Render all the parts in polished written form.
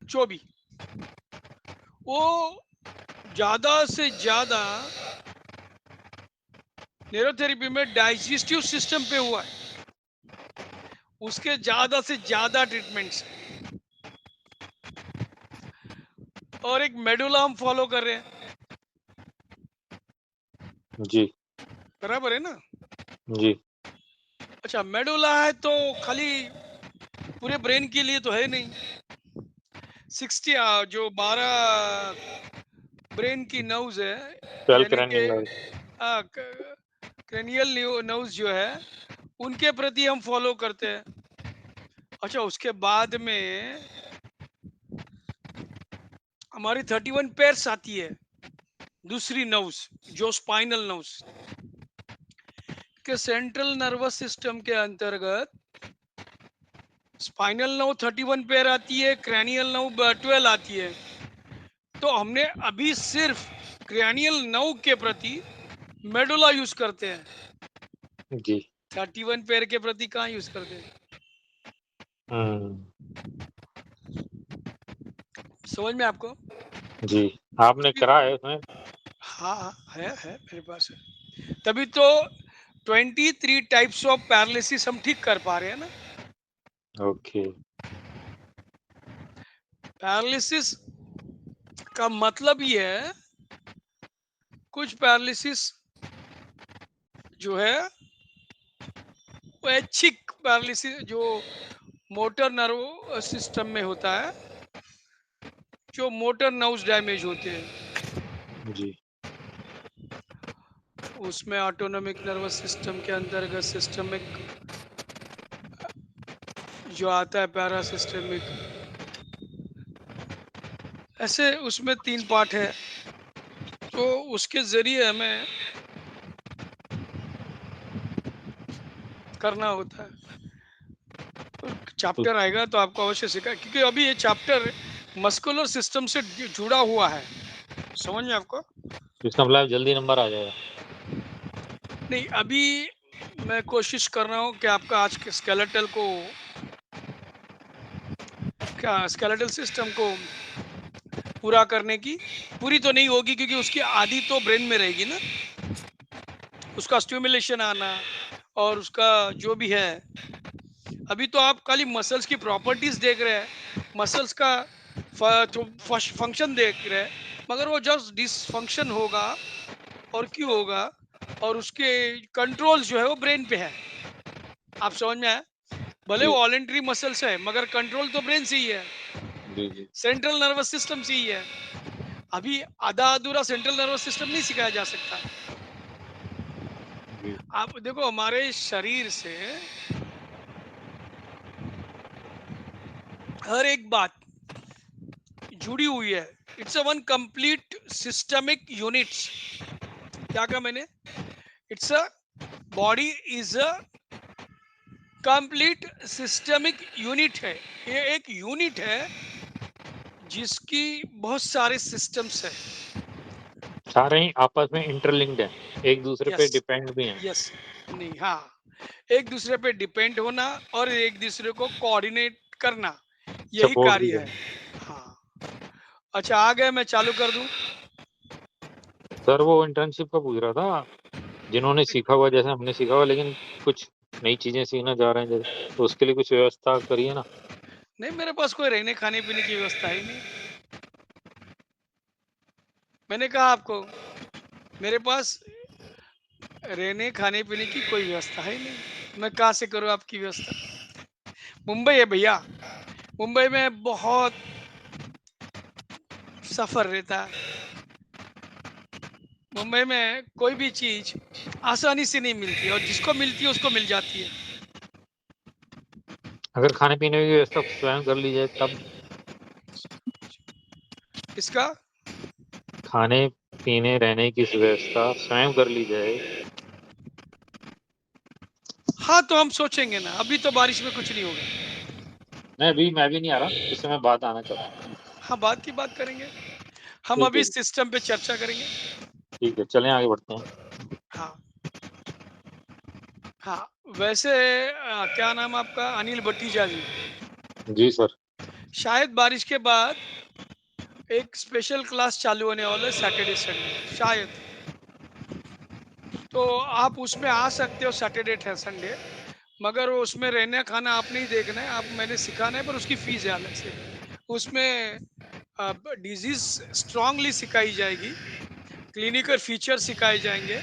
जो भी, वो ज्यादा से ज्यादा न्यूरोथेरेपी में डाइजेस्टिव सिस्टम पे हुआ है, उसके ज्यादा से ज्यादा ट्रीटमेंट्स, और एक मेडुला हम फॉलो कर रहे हैं, जी बराबर है ना। जी अच्छा, मेडुला है तो खाली पूरे ब्रेन के लिए तो है नहीं। 60 जो 12 ब्रेन की नर्व्स है, 12 यानी कि cranial nerve। क्रेनियल नर्व्स जो है, उनके प्रति हम फॉलो करते हैं। अच्छा, उसके बाद में हमारी 31 पेयर्स आती है, दूसरी नर्व्स, जो स्पाइनल नर्व्स के सेंट्रल नर्वस सिस्टम के अंतर्गत स्पाइनल नर्व 31 पेयर आती है, क्रैनियल नर्व 12 आती है। तो हमने अभी सिर्फ क्रैनियल नर्व के प्रति मेडुला यूज करते हैं, जी 31 पेयर के प्रति कहाँ यूज करते हैं। समझ में आपको? जी आपने करा है उसमें। हाँ, है मेरे पास है। तभी तो 23 टाइप्स ऑफ पैरालिसिस हम ठीक कर पा रहे हैं ना। ओके। पैरालिसिस का मतलब ये है, कुछ पैरालिसिस जो है वो ऐच्छिक पैरालिसिस, जो मोटर नर्व सिस्टम में होता है, जो मोटर नर्व्स डैमेज होते हैं, जी उसमें ऑटोनोमिक नर्वस सिस्टम के अंतर्गत सिस्टमिक जो आता है, पैरासिस्टमिक, ऐसे उसमें 3 पार्ट है। तो उसके जरिए हमें करना होता है। तो चैप्टर आएगा तो आपको अवश्य सिखा, क्योंकि अभी ये चैप्टर मस्कुलर सिस्टम से जुड़ा हुआ है। समझ में आपको? इसका मतलब जल्दी नंबर आ जाएगा। नहीं, अभी मैं कोशिश कर रहा हूँ कि आपका आज के स्केलेटल को, क्या स्केलेटल सिस्टम को पूरा करने की, पूरी तो नहीं होगी क्योंकि उसकी आधी तो ब्रेन में रहेगी ना, उसका स्टिमुलेशन आना और उसका जो भी है। अभी तो आप खाली मसल्स की प्रॉपर्टीज देख रहे हैं, मसल्स का फंक्शन देख रहे हैं, मगर वो जस्ट डिसफंक्शन होगा और क्यों होगा, और उसके कंट्रोल जो है वो ब्रेन पे है। आप समझ में आया? भले जी वो वॉलेंट्री मसल्स है, मगर कंट्रोल तो ब्रेन से ही है, जी जी सेंट्रल नर्वस सिस्टम से ही है। अभी आधा अधूरा सेंट्रल नर्वस सिस्टम नहीं सिखाया जा सकता। जी आप देखो, हमारे शरीर से हर एक बात जुड़ी हुई है। It's a one complete systemic units. क्या कहा मैंने? It's a body is a complete systemic unit है। ये एक यूनिट है जिसकी बहुत सारे सिस्टम्स है। सारे ही आपस में इंटरलिंक्ड हैं, एक दूसरे पे यस, डिपेंड भी हैं। यस, नहीं, हाँ, एक दूसरे पे डिपेंड होना और एक दूसरे को कोऑर्डिनेट करना, यही सपोर्ट भी कार्य है। करना। हाँ। अच्छा, आ गए, मैं चालू कर दूं? सर वो इंटर्नशिप का पूछ रहा था, जिन्होंने सीखा हुआ जैसे हमने सीखा हुआ, लेकिन कुछ नई चीजें सीखना चाह रहे हैं जैसे, तो उसके लिए कुछ व्यवस्था करिए ना। नहीं, मेरे पास कोई रहने खाने पीने की व्यवस्था ही नहीं। मैंने कहा आपको, मेरे पास रहने खाने पीने की कोई व्यवस्था है नहीं। मैं कहाँ से करूँ आपकी व्यवस्था? मुंबई है भैया, मुंबई में बहुत सफर रहता है। मुंबई में कोई भी चीज आसानी से नहीं मिलती, और जिसको मिलती है उसको मिल जाती है। अगर खाने पीने की व्यवस्था स्वयं कर ली जाए तब। इसका, खाने पीने रहने की व्यवस्था स्वयं कर ली जाए। हाँ, तो हम सोचेंगे ना, अभी तो बारिश में कुछ नहीं होगा। मैं भी नहीं आ रहा, इससे मैं बात आना चाहता हूँ। हाँ, बात की बात करेंगे, हम ठीक अभी है इस सिस्टम पे चर्चा करेंगे। ठीक है, चलें आगे बढ़ते हैं। हाँ, हाँ, वैसे क्या नाम आपका? अनिल भट्टीजा जी। जी सर। शायद बारिश के बाद एक स्पेशल क्लास चालू होने वाला है सैटरडे संडे, शायद। तो आप उसमें आ सकते हो सैटरडे संडे, मगर वो उसमें रहना खाना आप नहीं देखना है, आप मैंने सिखाना है, पर उसकी फीस है अलग से। उसमें डिजीज स्ट्रांगली सिखाई जाएगी, क्लिनिकल फीचर सिखाए जाएंगे,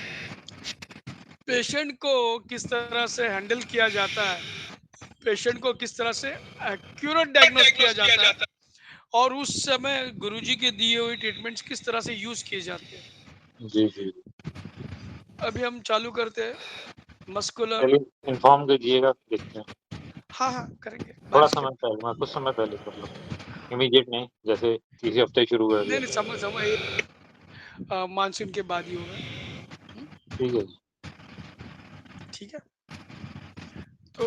पेशेंट को किस तरह से हैंडल किया जाता है, पेशेंट को किस तरह से एक्यूरेट डायग्नोस किया जाता है, और उस समय गुरुजी के दिए हुए ट्रीटमेंट्स किस तरह से यूज किए जाते हैं। जी, जी। अभी हम चालू करते हैं मस्कुलर। चलिए इन्फॉर्म कीजिएगा, देखते हैं। हाँ हाँ, करेंगे थोड़ा बारिश के समय बाद। पहले, मैं कुछ समय पहले कर लूँगा, इमीडिएट नहीं, जैसे इसी हफ्ते शुरू कर नहीं दिया। नहीं, समय समय मानसून के बाद ही होगा। ठीक है जी। ठीक है। तो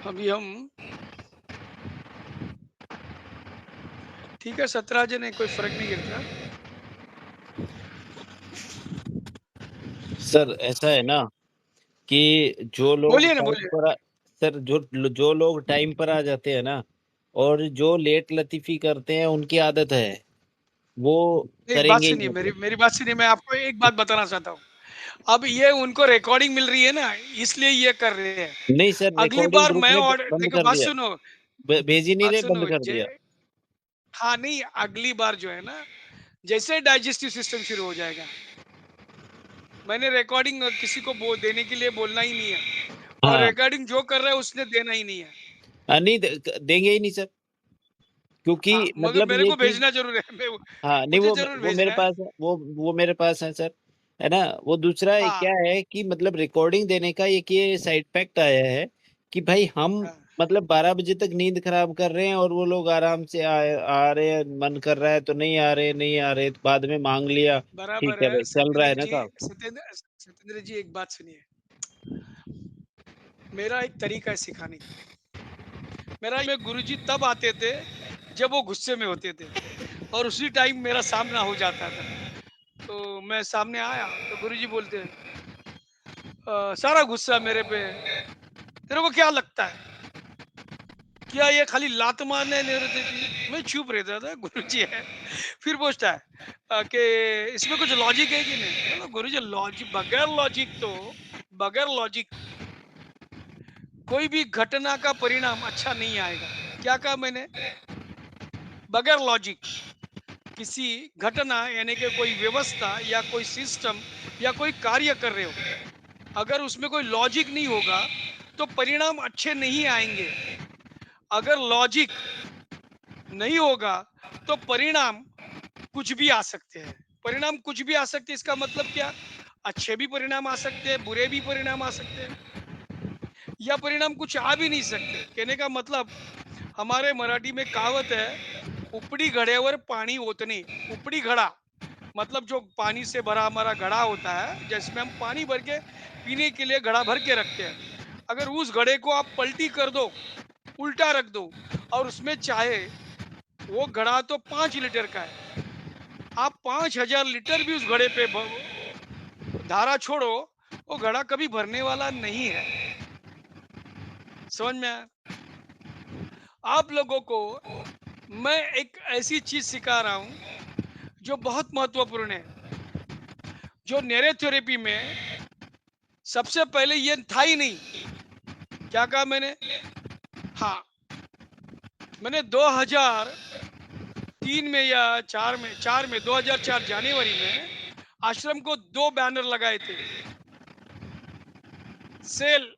अभी हम ठीक है, 17 जन है, कोई फर्क नहीं गिरता। सर ऐसा है ना कि जो लोग बोलिए ना, टाइम बोलिए। पर सर जो लोग टाइम पर आ जाते हैं ना, और जो लेट लतीफी करते हैं उनकी आदत है, वो एक बात करेंगे ही सुनिए, मेरी मतलब। मेरी बात सुनिए, मैं आपको एक बात बताना चाहता हूँ। अब ये उनको रिकॉर्डिंग मिल रही है ना, इसलिए ये कर रहे हैं। नहीं सर, अगली रिकॉर्डिंग बार ग्रुप मैं ने ऑर्डर बंद देखो, कर दिया, भेज ही नहीं बात रहे, बंद सुनो कर दिया। हाँ नहीं, अगली बार जो है ना, जैसे डाइजेस्टिव सिस्टम शुरू हो जाएगा, मैंने रिकॉर्डिंग किसी को देने के लिए बोलना ही नहीं है, और हाँ रिकॉर्डिंग जो कर रहा है उसने देना ही नहीं है। नहीं देंगे ही नहीं सर, क्योंकि हाँ, मगर मतलब मेरे ये को चीज, भेजना जरूर है, हाँ नहीं, मुझे जरूर वो मेरे भेजना है। पास है, वो मेरे पास है सर, है ना। वो दूसरा है, हाँ क्या है कि मतलब रिकॉर्डिंग देने का एक ये साइड इफेक्ट आया है कि भाई हम हाँ, मतलब 12 बजे तक नींद खराब कर रहे हैं, और वो लोग आराम से आ रहे हैं, मन कर रहा है तो नहीं आ रहे, नहीं आ रहे तो बाद में मांग लिया। बराबर ठीक है है भाई, चल रहा है ना साहब। सत्येंद्र जी, एक बात सुनिए। मेरा एक तरीका है सिखाने का। मेरा में गुरुजी तब आते थे जब वो गुस्से में होते थे, और उसी टाइम मेरा सामना हो जाता था। तो मैं सामने आया तो गुरुजी बोलते हैं, सारा गुस्सा मेरे पे है, तेरे को क्या लगता है, क्या ये खाली लात मारने नहीं रहती थी? मैं चुप रहता था, गुरुजी है। फिर पूछता है कि इसमें कुछ लॉजिक है कि नहीं? बोला, गुरुजी लॉजिक, बगैर लॉजिक कोई भी घटना का परिणाम अच्छा नहीं आएगा। क्या कहा मैंने? बगैर लॉजिक किसी घटना, यानी कि कोई व्यवस्था या कोई सिस्टम या कोई कार्य कर रहे हो, अगर उसमें कोई लॉजिक नहीं होगा तो परिणाम अच्छे नहीं आएंगे। अगर लॉजिक नहीं होगा तो परिणाम कुछ भी आ सकते हैं। परिणाम कुछ भी आ सकते हैं, इसका मतलब क्या? अच्छे भी परिणाम आ सकते हैं, बुरे भी परिणाम आ सकते हैं, या परिणाम कुछ आ भी नहीं सकते। कहने का मतलब, हमारे मराठी में कहावत है, उपड़ी घड़ेवर पानी ओतने। उपड़ी घड़ा मतलब जो पानी से भरा हमारा घड़ा होता है, जिसमें हम पानी भर के पीने के लिए घड़ा भर के रखते हैं, अगर उस घड़े को आप पलटी कर दो, उल्टा रख दो, और उसमें चाहे, वो घड़ा तो 5 लीटर का है, आप 5,000 लीटर भी उस घड़े पे धारा छोड़ो, वो घड़ा कभी भरने वाला नहीं है। समझ में आया? आप लोगों को मैं एक ऐसी चीज सिखा रहा हूं जो बहुत महत्वपूर्ण है, जो न्यूरोथेरेपी में सबसे पहले ये था ही नहीं। क्या कहा मैंने? हाँ, मैंने 2003 में या 4 में 2004 जनवरी में आश्रम को 2 बैनर लगाए थे। सेल,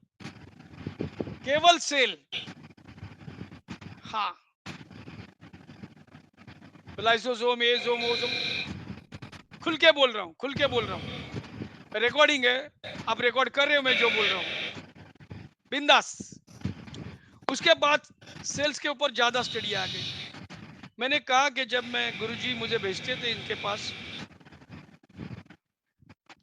केवल सेल। हाँ, लाइसोसोम, एजोम, ओजोम, खुल के बोल रहा हूँ, खुल के बोल रहा हूँ, रिकॉर्डिंग है, आप रिकॉर्ड कर रहे हो मैं जो बोल रहा हूँ, बिंदास। उसके बाद सेल्स के ऊपर ज्यादा स्टडी आ गई। मैंने कहा कि जब मैं, गुरुजी मुझे भेजते थे इनके पास,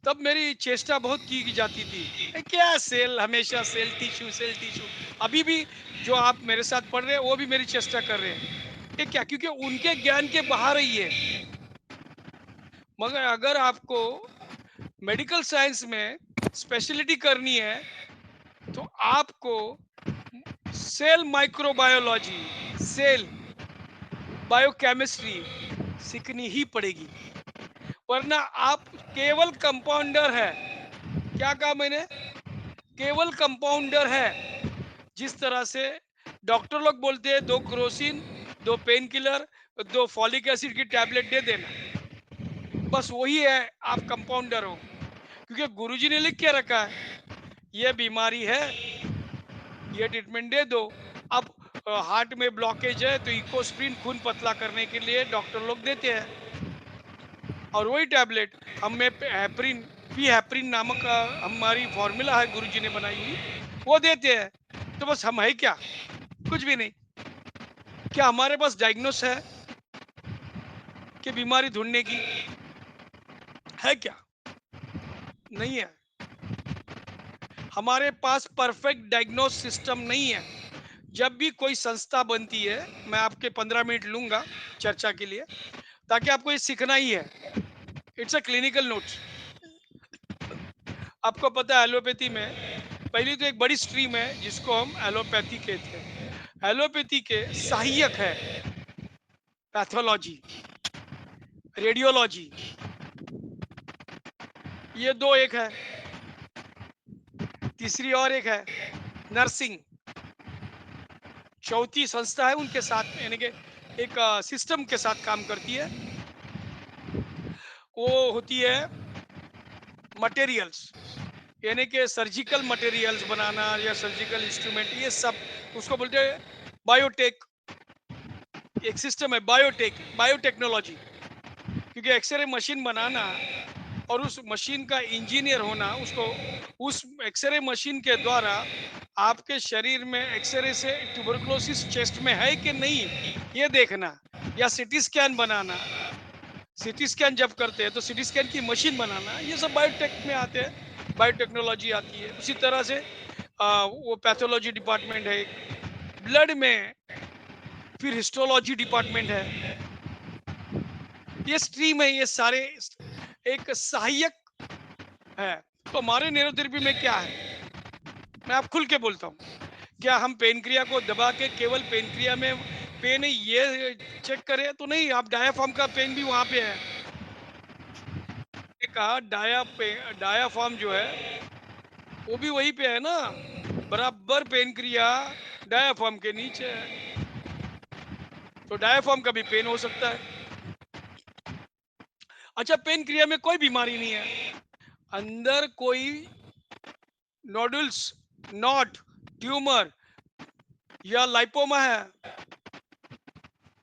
तब मेरी चेष्टा बहुत की जाती थी, क्या सेल, हमेशा सेल टिश्यू, सेल टिश्यू। अभी भी जो आप मेरे साथ पढ़ रहे हैं वो भी मेरी चेष्टा कर रहे हैं। ये क्या? क्योंकि उनके ज्ञान के बाहर ही है। मगर अगर आपको मेडिकल साइंस में स्पेशलिटी करनी है तो आपको सेल माइक्रोबायोलॉजी, सेल बायोकेमिस्ट्री सीखनी ही पड़ेगी, वरना आप केवल कंपाउंडर है। क्या कहा मैंने? केवल कंपाउंडर है। जिस तरह से डॉक्टर लोग बोलते हैं 2 Crocin, 2 pain killer, 2 folic acid की टैबलेट दे देना, बस वही है, आप कंपाउंडर हो। क्योंकि गुरुजी ने लिख के रखा है, ये बीमारी है, ये ट्रीटमेंट दे दो। अब हार्ट में ब्लॉकेज है तो इकोस्प्रिन खून पतला करने के लिए डॉक्टर लोग देते हैं, और वही टैबलेट हमें हेपरिन, पी हेपरिन नामक हमारी फॉर्मूला है गुरुजी ने बनाई हुई, वो देते हैं। तो बस हम है क्या? कुछ भी नहीं। क्या हमारे पास डायग्नोस है कि बीमारी ढूंढने की? है क्या? नहीं है। हमारे पास परफेक्ट डायग्नोस सिस्टम नहीं है। जब भी कोई संस्था बनती है, मैं आपके 15 मिनट लूंगा चर्चा के लिए, ताकि आपको ये सीखना ही है। It's a clinical notes. आपको पता है एलोपैथी में पहली तो एक बड़ी स्ट्रीम है जिसको हम एलोपैथी कहते हैं। एलोपैथी के सहायक है पैथोलॉजी, रेडियोलॉजी, ये दो एक है। तीसरी और एक है नर्सिंग। चौथी संस्था है उनके साथ, यानी कि एक सिस्टम के साथ काम करती है, वो होती है मटेरियल्स, यानी कि सर्जिकल मटेरियल्स बनाना या सर्जिकल इंस्ट्रूमेंट, ये सब उसको बोलते हैं बायोटेक। एक सिस्टम है बायोटेक, बायोटेक्नोलॉजी। क्योंकि एक्सरे मशीन बनाना और उस मशीन का इंजीनियर होना, उसको उस एक्सरे मशीन के द्वारा आपके शरीर में एक्सरे से ट्यूबरकुलोसिस चेस्ट में है कि नहीं ये देखना, या सीटी स्कैन बनाना। सीटी स्कैन जब करते हैं तो सीटी स्कैन की मशीन बनाना, ये सब बायोटेक में आते हैं, बायोटेक्नोलॉजी आती है। उसी तरह से वो पैथोलॉजी डिपार्टमेंट है ब्लड में, फिर हिस्टोलॉजी डिपार्टमेंट है, ये स्ट्रीम है। ये सारे एक सहायक है। तो हमारे न्यूरोथेरेपी में क्या है, मैं आप खुल के बोलता हूँ, क्या हम पेन क्रिया को दबा के केवल पेन क्रिया में पेन है ये चेक करें? तो नहीं, आप डायाफ्राम का पेन भी वहां पे है। कहा डायाफ्राम जो है वो भी वहीं पे है ना, बराबर पेन क्रिया डायाफ्राम के नीचे है, तो डायाफ्राम का भी पेन हो सकता है। अच्छा, पेन क्रिया में कोई बीमारी नहीं है, अंदर कोई नोडुल्स, नॉट, ट्यूमर या लाइपोमा है,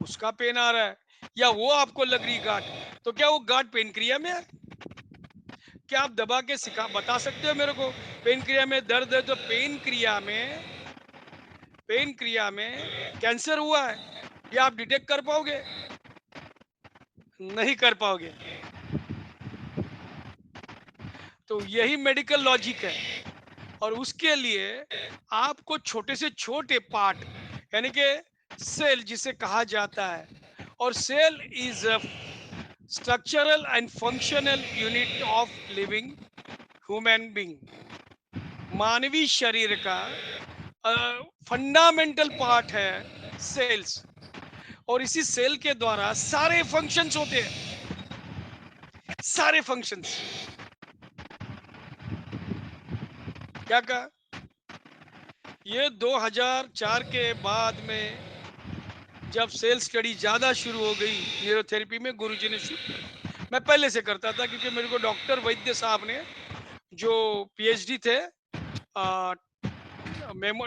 उसका पेन आ रहा है, या वो आपको लग रही गांठ, तो क्या वो गांठ पेन क्रिया में है? क्या आप दबा के सिखा बता सकते हो मेरे को पेन क्रिया में दर्द है? तो पेन क्रिया में कैंसर हुआ है, या आप डिटेक्ट कर पाओगे? नहीं कर पाओगे। तो यही मेडिकल लॉजिक है, और उसके लिए आपको छोटे से छोटे पार्ट, यानी कि सेल जिसे कहा जाता है, और cell is a structural and functional unit of living human being, मानवीय शरीर का फंडामेंटल पार्ट है सेल्स, और इसी सेल के द्वारा सारे फंक्शंस होते हैं, सारे फंक्शंस। क्या कहा? ये 2004 के बाद में जब सेल स्टडी ज़्यादा शुरू हो गई न्यूरोथेरेपी में, गुरुजी ने शुरू, मैं पहले से करता था क्योंकि मेरे को डॉक्टर वैद्य साहब ने जो पीएचडी थे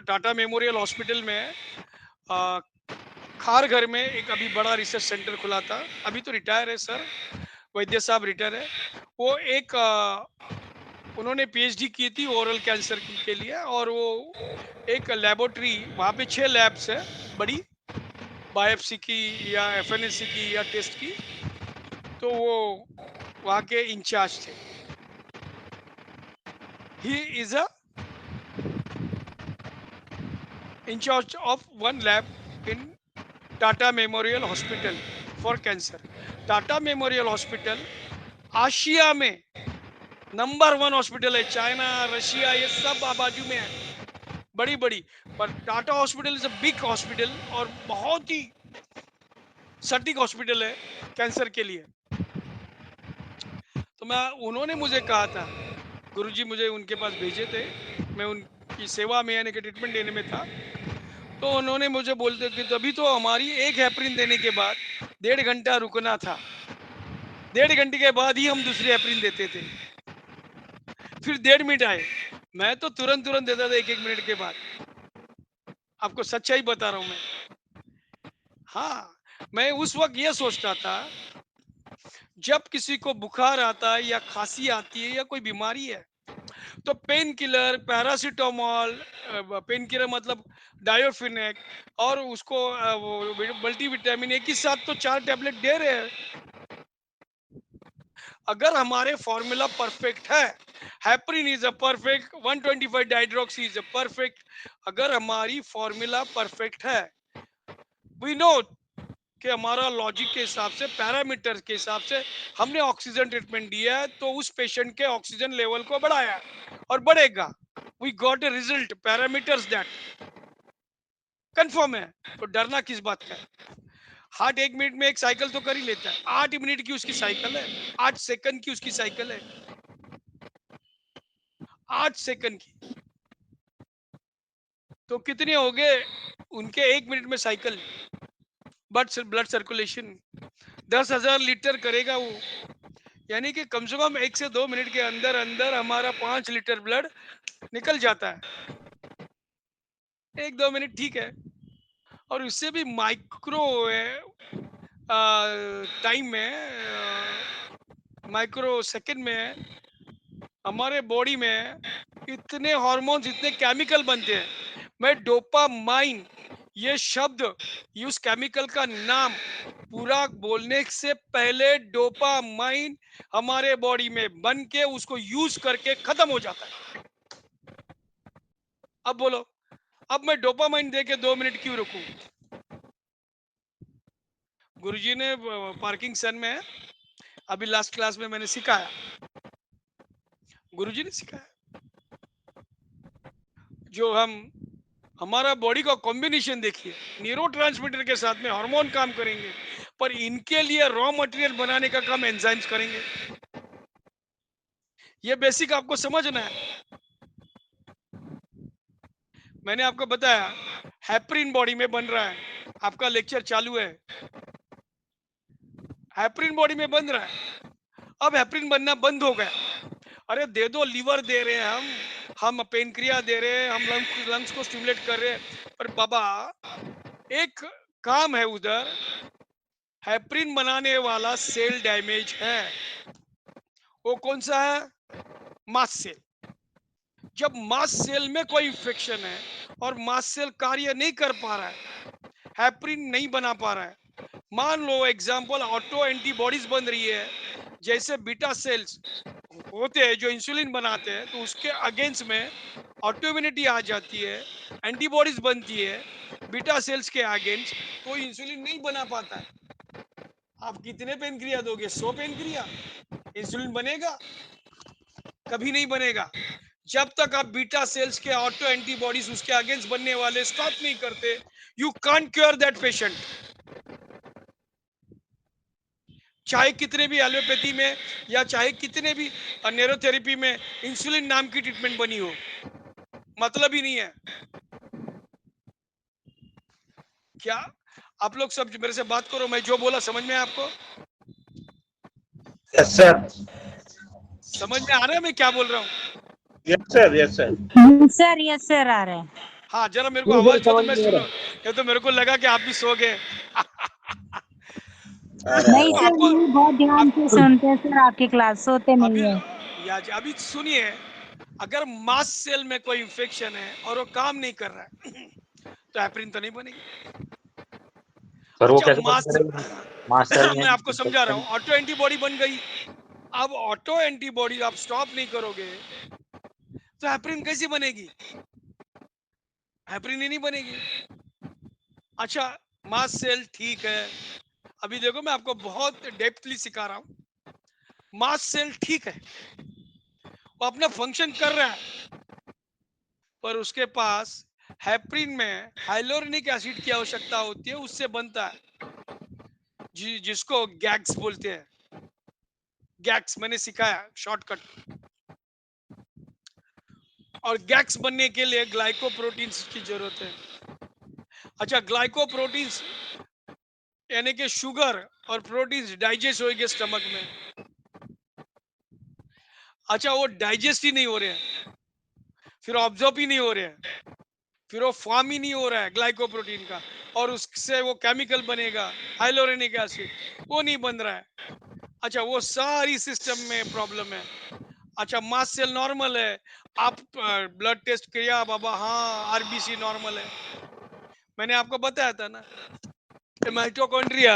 टाटा मेमोरियल हॉस्पिटल में, आ, खार घर में एक अभी बड़ा रिसर्च सेंटर खुला था, अभी तो रिटायर है सर, वैद्य साहब रिटायर है। वो एक उन्होंने पीएचडी की थी ओरल कैंसर के लिए, और वो एक लेबोरेटरी वहाँ पे 6 लैब्स है बड़ी, बायोप्सी की या एफएनएसी की या टेस्ट की, तो वो वहाँ के इंचार्ज थे। He is a incharge of one lab in Tata Memorial hospital for cancer. Tata Memorial hospital Asia में नंबर 1 हॉस्पिटल है, चाइना, रशिया, ये सब बाजू में है, बड़ी बड़ी पर Tata hospital is a big hospital और बहुत ही सटीक हॉस्पिटल है कैंसर के लिए। तो मैं उन्होंने मुझे कहा था, गुरुजी मुझे उनके पास भेजे थे, मैं उनकी सेवा में यानी कि ट्रीटमेंट देने में था, तो उन्होंने मुझे बोलते कि तभी तो हमारी एक हेपरिन देने के बाद 1.5 घंटा रुकना था, 1.5 घंटे के बाद ही हम दूसरी हेपरिन देते थे, फिर 1.5 मिनट आए, मैं तो तुरंत तुरंत देता था 1-1 मिनट के बाद। आपको सच्चाई बता रहा हूं मैं। हाँ, मैं उस वक्त ये सोचता था, जब किसी को बुखार आता है या खांसी आती है या कोई बीमारी है, तो pain killer, paracetamol, pain killer मतलब डायोफिनेक, और उसको वो मल्टीविटामिन एक ही साथ तो 4 टैबलेट दे रहे हैं। अगर हमारे फॉर्मूला परफेक्ट है, heparin is a perfect, 125 dihydroxy is a perfect, अगर हमारी फॉर्मूला परफेक्ट है, वी नो कि हमारा लॉजिक के हिसाब से, पैरामीटर के हिसाब से हमने ऑक्सीजन ट्रीटमेंट दिया है, तो उस पेशेंट के ऑक्सीजन लेवल को बढ़ाया है और बढ़ेगा। We got a result, parameters that confirm है, तो डरना किस बात का है। हार्ट 1 मिनट में एक साइकिल तो कर ही लेता है, 8 मिनट की उसकी साइकिल है, 8 सेकंड की उसकी साइकिल है, 8 सेकंड की, तो कितने हो गए उनके 1 मिनट में cycle. But blood circulation 10,000 litre करेगा वो, यानी कि कम से कम 1 से 2 मिनट के अंदर अंदर हमारा 5 लीटर ब्लड निकल जाता है। 1-2 मिनट ठीक है, और उससे भी माइक्रो टाइम में, माइक्रो सेकंड में हमारे बॉडी में इतने हार्मोन्स, इतने केमिकल बनते हैं। मैं डोपामाइन ये शब्द, उस केमिकल का नाम पूरा बोलने से पहले डोपामाइन हमारे बॉडी में बन के उसको यूज करके खत्म हो जाता है। अब बोलो, अब मैं डोपामाइन दे के 2 मिनट क्यों रुकूं। गुरुजी ने पार्किंसन में अभी लास्ट क्लास में मैंने सिखाया, गुरुजी ने सिखाया, जो हमारा बॉडी का कॉम्बिनेशन देखिए, न्यूरोट्रांसमीटर के साथ में हार्मोन काम करेंगे, पर इनके लिए रॉ मटेरियल बनाने का काम एंजाइम्स करेंगे। ये बेसिक आपको समझना है। मैंने आपको बताया हेपरिन बॉडी में बन रहा है, आपका लेक्चर चालू है, हेपरिन बॉडी में बन रहा है। अब हेपरिन बनना बंद हो गया, अरे दे दो, लीवर दे रहे हैं हम पेनक्रिया दे रहे हैं, हम लंग्स को स्टिमुलेट कर रहे हैं, पर बाबा एक काम है उधर, हेपरिन बनाने वाला सेल डैमेज है। वो कौन सा है? Mast cell. जब मास्ट सेल में कोई इंफेक्शन है और मास्ट सेल कार्य नहीं कर पा रहा है, हेपरिन नहीं बना पा रहा है, मान लो एग्जांपल ऑटो एंटीबॉडीज बन रही है, जैसे बीटा सेल्स होते हैं जो इंसुलिन बनाते हैं, तो उसके अगेंस्ट में ऑटोइम्यूनिटी आ जाती है, एंटीबॉडीज बनती है बीटा सेल्स के अगेंस्ट, तो इंसुलिन नहीं बना पाता है। आप कितने पेनक्रिया दोगे? 100 पेनक्रिया? इंसुलिन बनेगा? कभी नहीं बनेगा। जब तक आप बीटा सेल्स के ऑटो एंटीबॉडीज उसके अगेंस्ट बनने वाले स्टॉप नहीं करते, you can't cure that patient. चाहे कितने भी एलोपैथी में या चाहे कितने भी न्यूरोथेरेपी में इंसुलिन नाम की ट्रीटमेंट बनी हो, मतलब ही नहीं है। क्या आप लोग सब मेरे से बात करो, मैं जो बोला समझ में आपको? यस सर, समझ में आ रहा है मैं क्या बोल रहा हूँ? Yes sir, yes sir. Sir yes sir आ रहे हैं। हाँ, जरा मेरे को आवाज दो तो मैं सुनो। ये तो मेरे को लगा कि आप भी सो गए। नहीं तो सर, आपको ये बहुत ध्यान से सुनते हैं सर आपकी क्लास, सोते अभी नहीं है। अभी सुनिए, अगर मास्ट सेल में कोई इंफेक्शन है और वो काम नहीं कर रहा है तो हेपरिन तो नहीं बनेगी। सर वो अच्छा, कैसे पता करेगा मास्ट सेल में मैं आपको समझा रहा infection? हूँ, ऑटो एंटीबॉडी बन गई। अब ऑटो एंटीबॉडी आप स्टॉप नहीं करोगे तो हेपरिन कैसे बनेगी? हेपरिन ही नहीं बनेगी। अच्छा, मास्ट सेल ठीक है, अभी देखो मैं आपको बहुत डेप्थली सिखा रहा हूँ। मास्ट सेल ठीक है, वो अपना फंक्शन कर रहा है, पर उसके पास हेपरिन में हाइलोरेनिक एसिड की आवश्यकता होती है, उससे बनता है जिसको गैग्स बोलते हैं। गैग्स मैंने सिखाया शॉर्टकट। और गैग्स बनने के लिए ग्लाइकोप्रोटीन्स की जरूरत है। अच्छा, ग्लाइकोप्रोटीन्स यानी कि शुगर और प्रोटीन्स डाइजेस्ट होंगे स्टमक में। अच्छा, वो डाइजेस्ट ही नहीं हो रहे हैं, फिर ऑब्जॉर्ब ही नहीं हो रहे हैं, फिर वो फॉर्म ही नहीं हो रहा है ग्लाइकोप्रोटीन का, और उससे वो केमिकल बनेगा हाइलोरेनिक एसिड, वो नहीं बन रहा है। अच्छा, वो सारी सिस्टम में प्रॉब्लम है। अच्छा, मास सेल नॉर्मल है, आप ब्लड टेस्ट किया बाबा, हाँ आरबीसी नॉर्मल है। मैंने आपको बताया था ना, माइटोकॉन्ड्रिया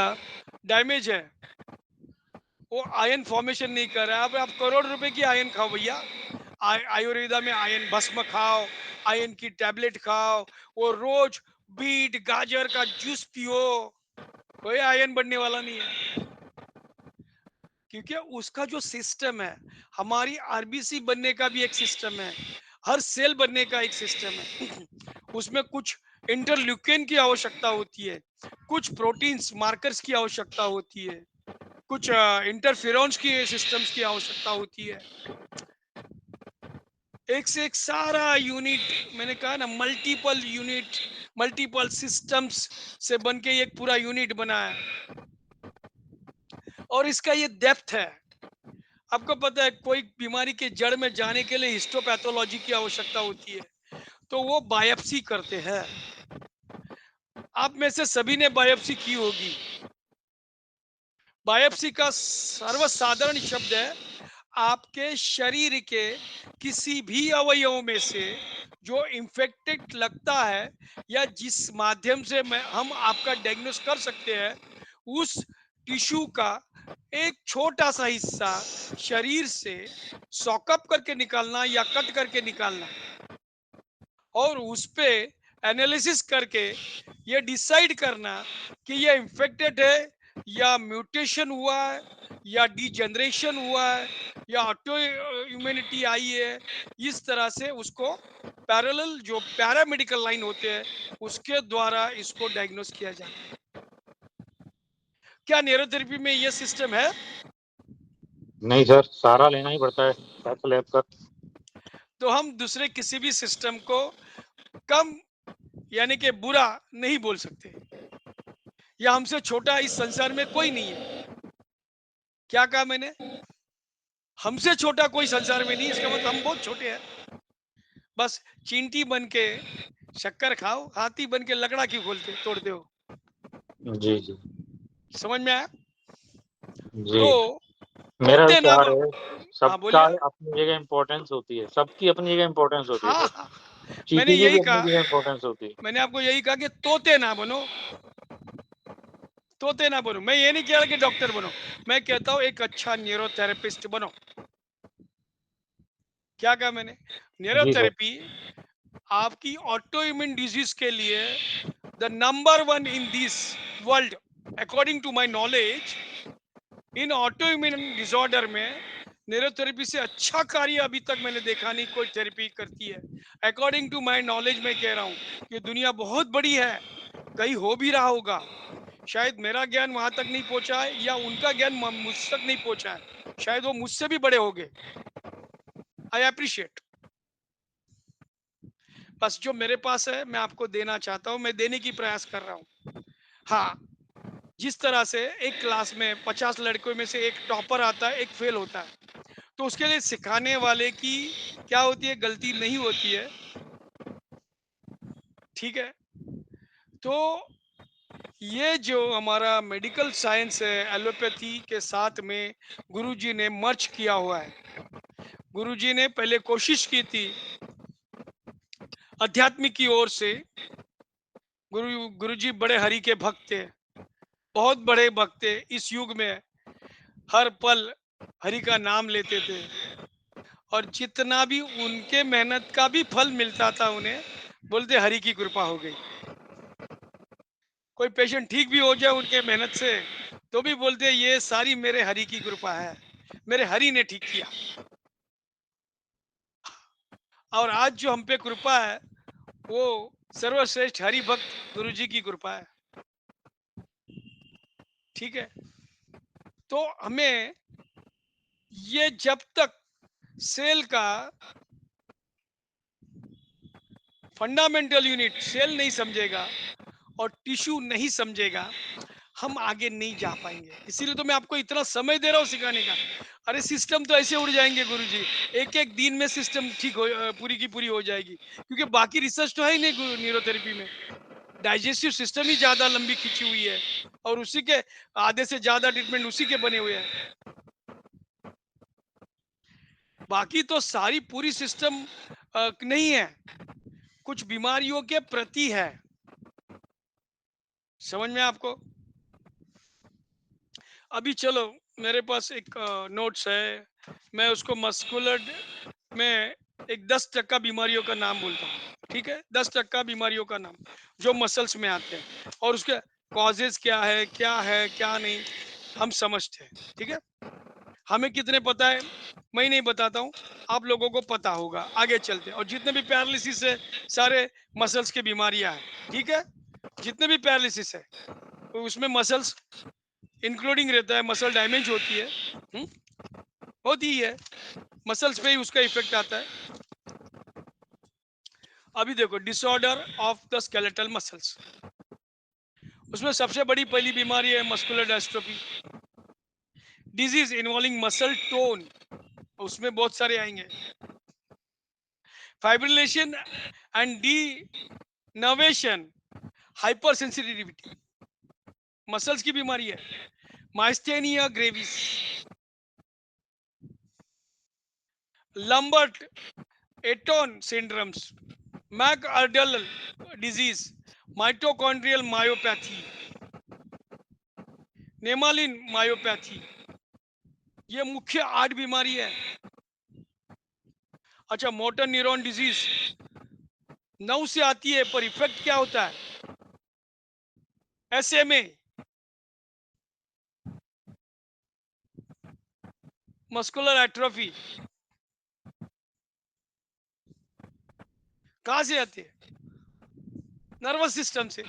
डैमेज है, वो आयन फॉर्मेशन नहीं कर रहा है। अब आप करोड़ रुपए की आयन खाओ भैया, आयुर्वेदा में आयन भस्म खाओ, आयन की टैबलेट खाओ, वो रोज बीट गाजर का जूस पियो, कोई आयन बढ़ने वाला नहीं है। क्योंकि उसका जो सिस्टम है, हमारी आरबीसी बनने का भी एक सिस्टम है, हर सेल बनने का एक सिस्टम है। उसमें कुछ इंटरल्यूकेन की आवश्यकता होती है, कुछ प्रोटीन्स मार्कर्स की आवश्यकता होती है, कुछ इंटरफेरोन्स की सिस्टम्स की आवश्यकता होती है। एक से एक सारा यूनिट, मैंने कहा ना मल्टीपल यूनिट, मल्टीपल सिस्टम्स से बन के एक पूरा यूनिट बना है। और इसका ये डेप्थ है। आपको पता है, कोई बीमारी के जड़ में जाने के लिए हिस्टोपैथोलॉजी की आवश्यकता होती है, तो वो बायोप्सी करते हैं। आप में से सभी ने बायोप्सी की होगी। बायोप्सी का सर्वसाधारण शब्द है आपके शरीर के किसी भी अवयव में से जो इंफेक्टेड लगता है, या जिस माध्यम से हम आपका डायग्नोस कर सकते हैं, उस टिश्यू का एक छोटा सा हिस्सा शरीर से सॉकअप करके निकालना या कट करके निकालना, और उस पे एनालिसिस करके ये डिसाइड करना कि ये इंफेक्टेड है, या म्यूटेशन हुआ है, या डिजेनरेशन हुआ है, या ऑटो इम्यूनिटी आई है। इस तरह से उसको पैरेलल जो पैरामेडिकल लाइन होते हैं, उसके द्वारा इसको डायग्नोस किया जाता है। क्या न्यूरोथेरेपी में ये सिस्टम है? नहीं सर, सारा लेना ही पड़ता है पैथ लैब का। तो हम दूसरे किसी भी सिस्टम को कम यानी कि बुरा नहीं बोल सकते, या हमसे छोटा इस संसार में कोई नहीं है। क्या कहा मैंने? हमसे छोटा कोई संसार में नहीं, इसका मतलब हम बहुत छोटे हैं। बस चींटी बन के शक्कर खाओ, हाथी बन के लकड़ा क्यों खोलते तोड़ते हो? जी जी समझ में आया? जी। तो मेरा तोते ना विचार है, हाँ सबका बोलिए। अपनी जगह इम्पोर्टेंस होती है, सबकी अपनी जगह इम्पोर्टेंस होती है हाँ सर। हाँ, मैंने चींटी की यही भी अपनी कहा, जगह इम्पोर्टेंस होती है। मैंने आपको यही कहा कि तोते ना बनो, तोते ना बनो। मैं ये नहीं कह रहा कि डॉक्टर बनो, मैं कहता हूँ एक अच्छा न्यूरोथेरेपिस्ट बनो। क्या कहा मैंने? जी सर। न्यूरोथेरेपी आपकी ऑटो इम्यून डिजीज के लिए the number one in this world, according to my knowledge. In auto immune disorder में न्यूरोथेरेपी से अच्छा कार्य अभी तक मैंने देखा नहीं कोई थेरेपी करती है। अकॉर्डिंग टू माय नॉलेज मैं कह रहा हूँ कि दुनिया बहुत बड़ी है, कहीं हो भी रहा होगा, शायद मेरा ज्ञान वहां तक नहीं पहुंचा है, या उनका ज्ञान मुझ तक नहीं पहुंचा है, शायद वो मुझसे भी बड़े होंगे। I appreciate. बस जो मेरे पास है मैं आपको देना चाहता हूँ, मैं देने की प्रयास कर रहा हूँ। हाँ, जिस तरह से एक क्लास में 50 लड़कों में से एक टॉपर आता है, एक फेल होता है, तो उसके लिए सिखाने वाले की क्या होती है, गलती नहीं होती है। ठीक है, तो ये जो हमारा मेडिकल साइंस है, एलोपैथी के साथ में गुरुजी ने मर्ज किया हुआ है। गुरुजी ने पहले कोशिश की थी आध्यात्मिक की ओर से। गुरुजी बड़े हरि के भक्त थे, बहुत बड़े भक्त थे। इस युग में हर पल हरि का नाम लेते थे, और जितना भी उनके मेहनत का भी फल मिलता था उन्हें बोलते हरि की कृपा हो गई। कोई पेशेंट ठीक भी हो जाए उनके मेहनत से, तो भी बोलते ये सारी मेरे हरि की कृपा है, मेरे हरि ने ठीक किया। और आज जो हम पे कृपा है, वो सर्वश्रेष्ठ हरि भक्त गुरु जी की कृपा है, ठीक है। तो हमें ये जब तक सेल का फंडामेंटल यूनिट सेल नहीं समझेगा और टिश्यू नहीं समझेगा, हम आगे नहीं जा पाएंगे। इसीलिए तो मैं आपको इतना समय दे रहा हूँ सिखाने का। अरे सिस्टम तो ऐसे उड़ जाएंगे गुरुजी, एक एक दिन में सिस्टम ठीक हो, पूरी की पूरी हो जाएगी, क्योंकि बाकी रिसर्च तो है ही नहीं न्यूरोथेरेपी में। डाइजेस्टिव सिस्टम ही ज्यादा लंबी खींची हुई है और उसी के आधे से ज्यादा ट्रीटमेंट उसी के बने हुए हैं। बाकी तो सारी पूरी सिस्टम नहीं है, कुछ बीमारियों के प्रति है। समझ में आपको? अभी चलो मेरे पास एक नोट्स है, मैं उसको मस्कुलर में एक 10% बीमारियों का नाम बोलता हूँ, ठीक है। 10% बीमारियों का नाम जो मसल्स में आते हैं, और उसके कॉजेज क्या है क्या नहीं हम समझते हैं, ठीक है। हमें कितने पता है मैं नहीं बताता हूँ, आप लोगों को पता होगा। आगे चलते हैं। और जितने भी पैरालिसिस है सारे मसल्स की बीमारियां हैं, ठीक है। जितने भी पैरालिसिस है उसमें मसल्स इंक्लूडिंग रहता है, मसल डैमेज होती है, होती ही है, मसल्स पे ही उसका इफेक्ट आता है। अभी देखो disorder of the skeletal muscles, उसमें सबसे बड़ी पहली बीमारी है muscular dystrophy, disease involving muscle tone, उसमें बहुत सारे आएंगे। Fibrillation and denervation, hypersensitivity, muscles की बीमारी है। Myasthenia gravis, Lambert Eaton syndromes, McArdle disease, mitochondrial myopathy, nemaline myopathy, ये मुख्य 8 बीमारी है। अच्छा, मोटर न्यूरॉन डिजीज 9 से आती है, पर इफेक्ट क्या होता है? SMA, मस्कुलर एट्रोफी, कहां से आती है? नर्वस सिस्टम से।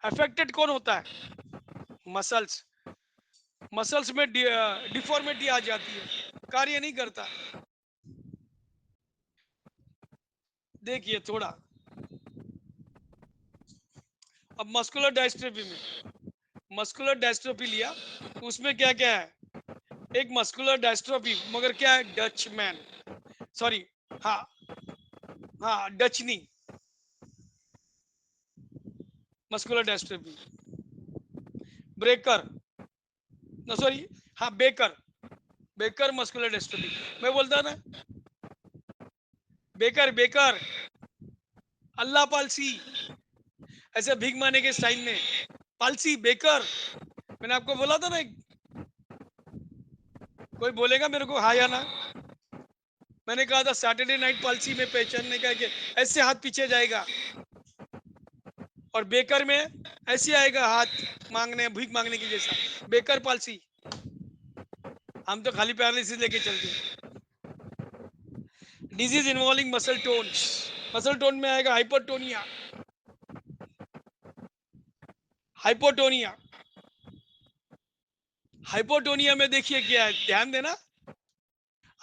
अफेक्टेड कौन होता है? मसल्स। मसल्स में डिफॉर्मिटी आ जाती है, कार्य नहीं करता। देखिए थोड़ा, अब मस्कुलर डायस्ट्रोफी में, मस्कुलर डायस्ट्रोफी लिया, उसमें क्या क्या है? एक मस्कुलर डायस्ट्रोफी, मगर क्या है? डचमैन, सॉरी, हाँ हाँ डचनी मस्कुलर डायस्ट्रोफी, ब्रेकर, सॉरी, हाँ बेकर, बेकर मस्कुलर डिस्ट्रोफी। मैं बोलता ना बेकर बेकर, अल्लाह पालसी, ऐसे भीख मांगने के स्टाइल में, पालसी बेकर। मैंने आपको बोला था ना, कोई बोलेगा मेरे को हाँ या ना? मैंने कहा था सैटरडे नाइट पालसी में पहचानने का कि ऐसे हाथ पीछे जाएगा, और बेकर में ऐसे आएगा हाथ मांगने, भीख मांगने की जैसा, बेकर पालसी। हम तो खाली पैरालिसिस लेके चलते हैं। Disease involving muscle tone, muscle tone में आएगा हाइपरटोनिया, हाइपोटोनिया। हाइपोटोनिया में देखिए क्या है, ध्यान देना,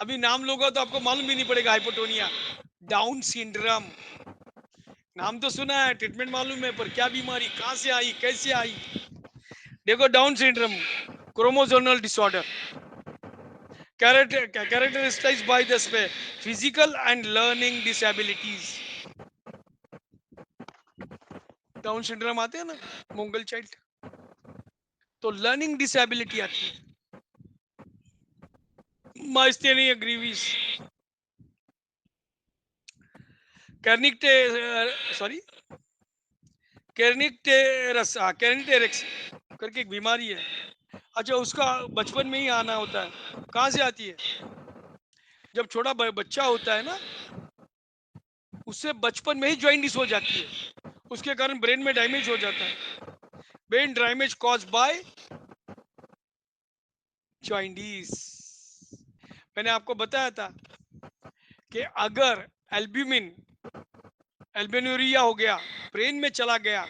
अभी नाम लोगे तो आपको मालूम भी नहीं पड़ेगा। हाइपोटोनिया, डाउन सिंड्रोम, नाम तो सुना है, ट्रीटमेंट मालूम है, पर क्या बीमारी, कहां से आई, कैसे आई? देखो down syndrome, chromosomal disorder, characterized by the physical and learning disabilities. Down syndrome आते हैं ना, मंगल चाइल्ड, तो लर्निंग डिसेबिलिटी आती है। माइस्थेनिया ग्रेविस, कैर्निकटेरेक्स करके एक बीमारी है। अच्छा, उसका बचपन में ही आना होता है। कहां से आती है? जब छोटा बच्चा होता है ना, उससे बचपन में ही जॉइंटिस हो जाती है, उसके कारण ब्रेन में डैमेज हो जाता है। Brain damage cause by jaundice. मैंने आपको बताया था कि अगर एल्ब्यूमिन एल्बिन्यूरिया हो गया, ब्रेन में चला गया,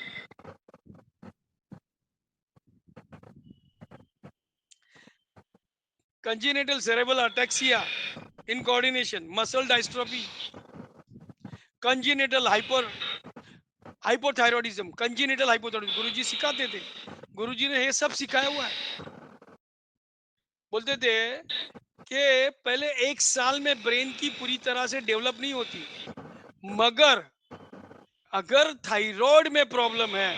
congenital cerebral ataxia, incoordination, muscle dystrophy, congenital hypothyroidism, congenital hypothyroidism गुरुजी सिखाते थे, गुरुजी ने ये सब सिखाया हुआ है। बोलते थे कि पहले 1 साल में ब्रेन की पूरी तरह से डेवलप नहीं होती, मगर अगर थायराइड में प्रॉब्लम है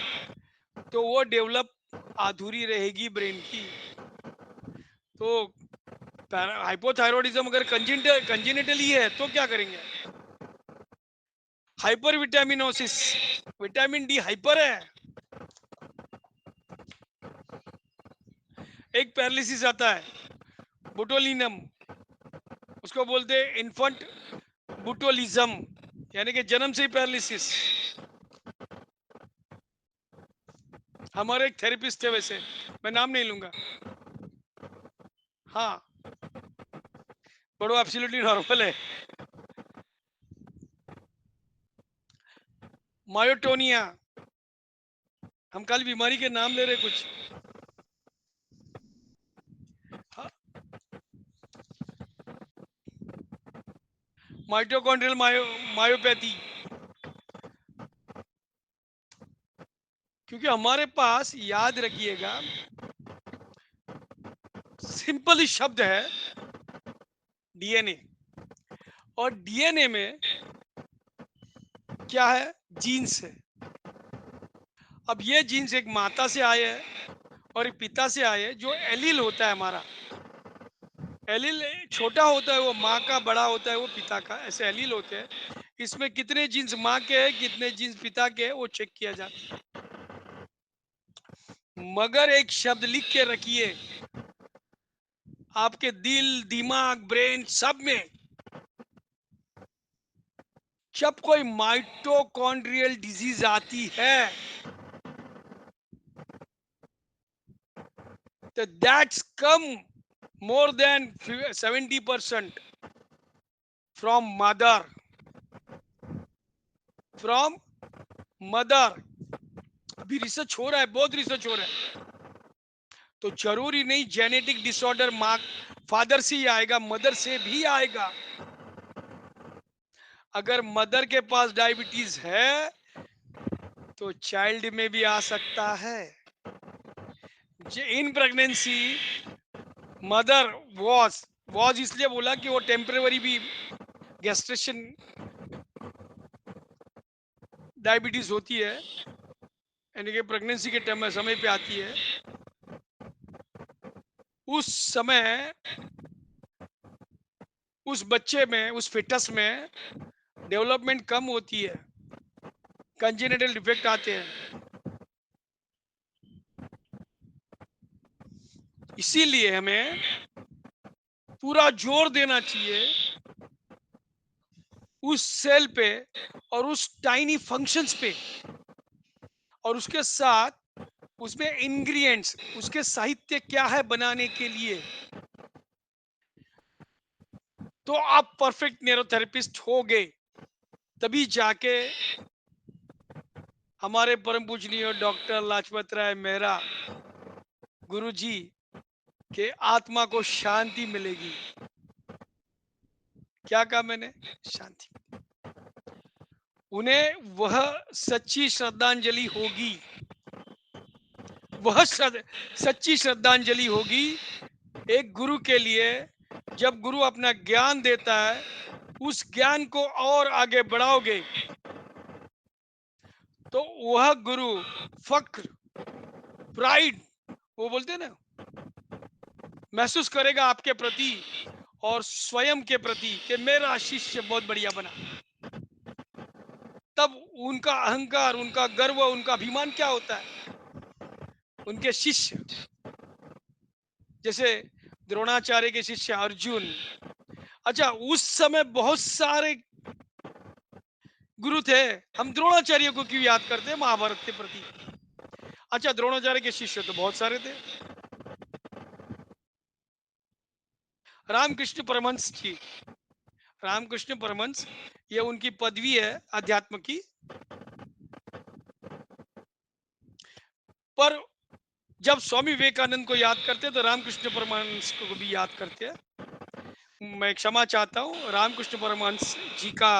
तो वो डेवलप अधूरी रहेगी ब्रेन की। तो हाइपोथायरॉयडिज्म अगर कंजेनिटली है तो क्या करेंगे? Hyper vitaminosis, vitamin D hyper है, एक पैरालिसिस आता है बोटुलिनम, उसको बोलते हैं इन्फेंट बोटुलिज्म, यानी कि जन्म से ही पैरालिसिस। हमारे एक थेरेपिस्ट थे, वैसे मैं नाम नहीं लूंगा, हाँ, बड़ो एब्सोल्युटली नॉर्मल है। मायोटोनिया, हम कल बीमारी के नाम ले रहे कुछ, हाँ, माइटोकॉन्ड्रियल मायोपैथी, क्योंकि हमारे पास, याद रखिएगा, सिंपल ही शब्द है डीएनए, और डीएनए में क्या है? जीन्स है। अब ये जीन्स एक माता से आए हैं और एक पिता से आए हैं। जो एलील होता है हमारा, एलील छोटा होता है वो माँ का, बड़ा होता है वो पिता का, ऐसे एलील होते हैं। इसमें कितने जीन्स माँ के हैं, कितने जीन्स पिता के हैं, वो चेक किया जाता है। मगर एक शब्द लिख के रखिए, आपके दिल, दिमाग, ब्रेन सब में, जब कोई माइटोकॉन्ड्रियल डिजीज आती है तो that's come more than 70% from mother. अभी रिसर्च हो रहा है, बहुत रिसर्च हो रहा है। तो जरूरी नहीं जेनेटिक डिसऑर्डर माँ फादर से ही आएगा, मदर से भी आएगा। अगर मदर के पास डायबिटीज है तो चाइल्ड में भी आ सकता है। इन प्रेगनेंसी मदर वॉज इसलिए बोला कि वो टेम्परेरी भी गैस्ट्रेशन डायबिटीज होती है, यानी कि प्रेगनेंसी के टाइम में समय पे आती है। उस समय उस बच्चे में, उस फिटस में डेवलपमेंट कम होती है, कंजेनिटल डिफेक्ट आते हैं। इसीलिए हमें पूरा जोर देना चाहिए उस सेल पे और उस टाइनी फंक्शंस पे, और उसके साथ उसमें इंग्रेडिएंट्स, उसके साहित्य क्या है बनाने के लिए। तो आप परफेक्ट न्यूरोथेरेपिस्ट हो गए, तभी जाके हमारे परम पूजनीय डॉक्टर लाजपत राय मेहरा गुरुजी के आत्मा को शांति मिलेगी। क्या कहा मैंने? शांति। उन्हें वह सच्ची श्रद्धांजलि होगी, वह सच्ची श्रद्धांजलि होगी एक गुरु के लिए। जब गुरु अपना ज्ञान देता है, उस ज्ञान को और आगे बढ़ाओगे तो वह गुरु फक्र, प्राइड, वो बोलते हैं ना, महसूस करेगा आपके प्रति और स्वयं के प्रति कि मेरा शिष्य बहुत बढ़िया बना। तब उनका अहंकार, उनका गर्व, उनका अभिमान क्या होता है? उनके शिष्य, जैसे द्रोणाचार्य के शिष्य अर्जुन। अच्छा, उस समय बहुत सारे गुरु थे, हम द्रोणाचार्य को क्यों याद करते हैं महाभारत के प्रति? अच्छा, द्रोणाचार्य के शिष्य तो बहुत सारे थे। रामकृष्ण परमहंस जी, रामकृष्ण परमहंस, ये उनकी पदवी है अध्यात्म की। पर जब स्वामी विवेकानंद को याद करते हैं तो रामकृष्ण परमहंस को भी याद करते हैं। मैं क्षमा चाहता हूँ, रामकृष्ण परमहंस जी का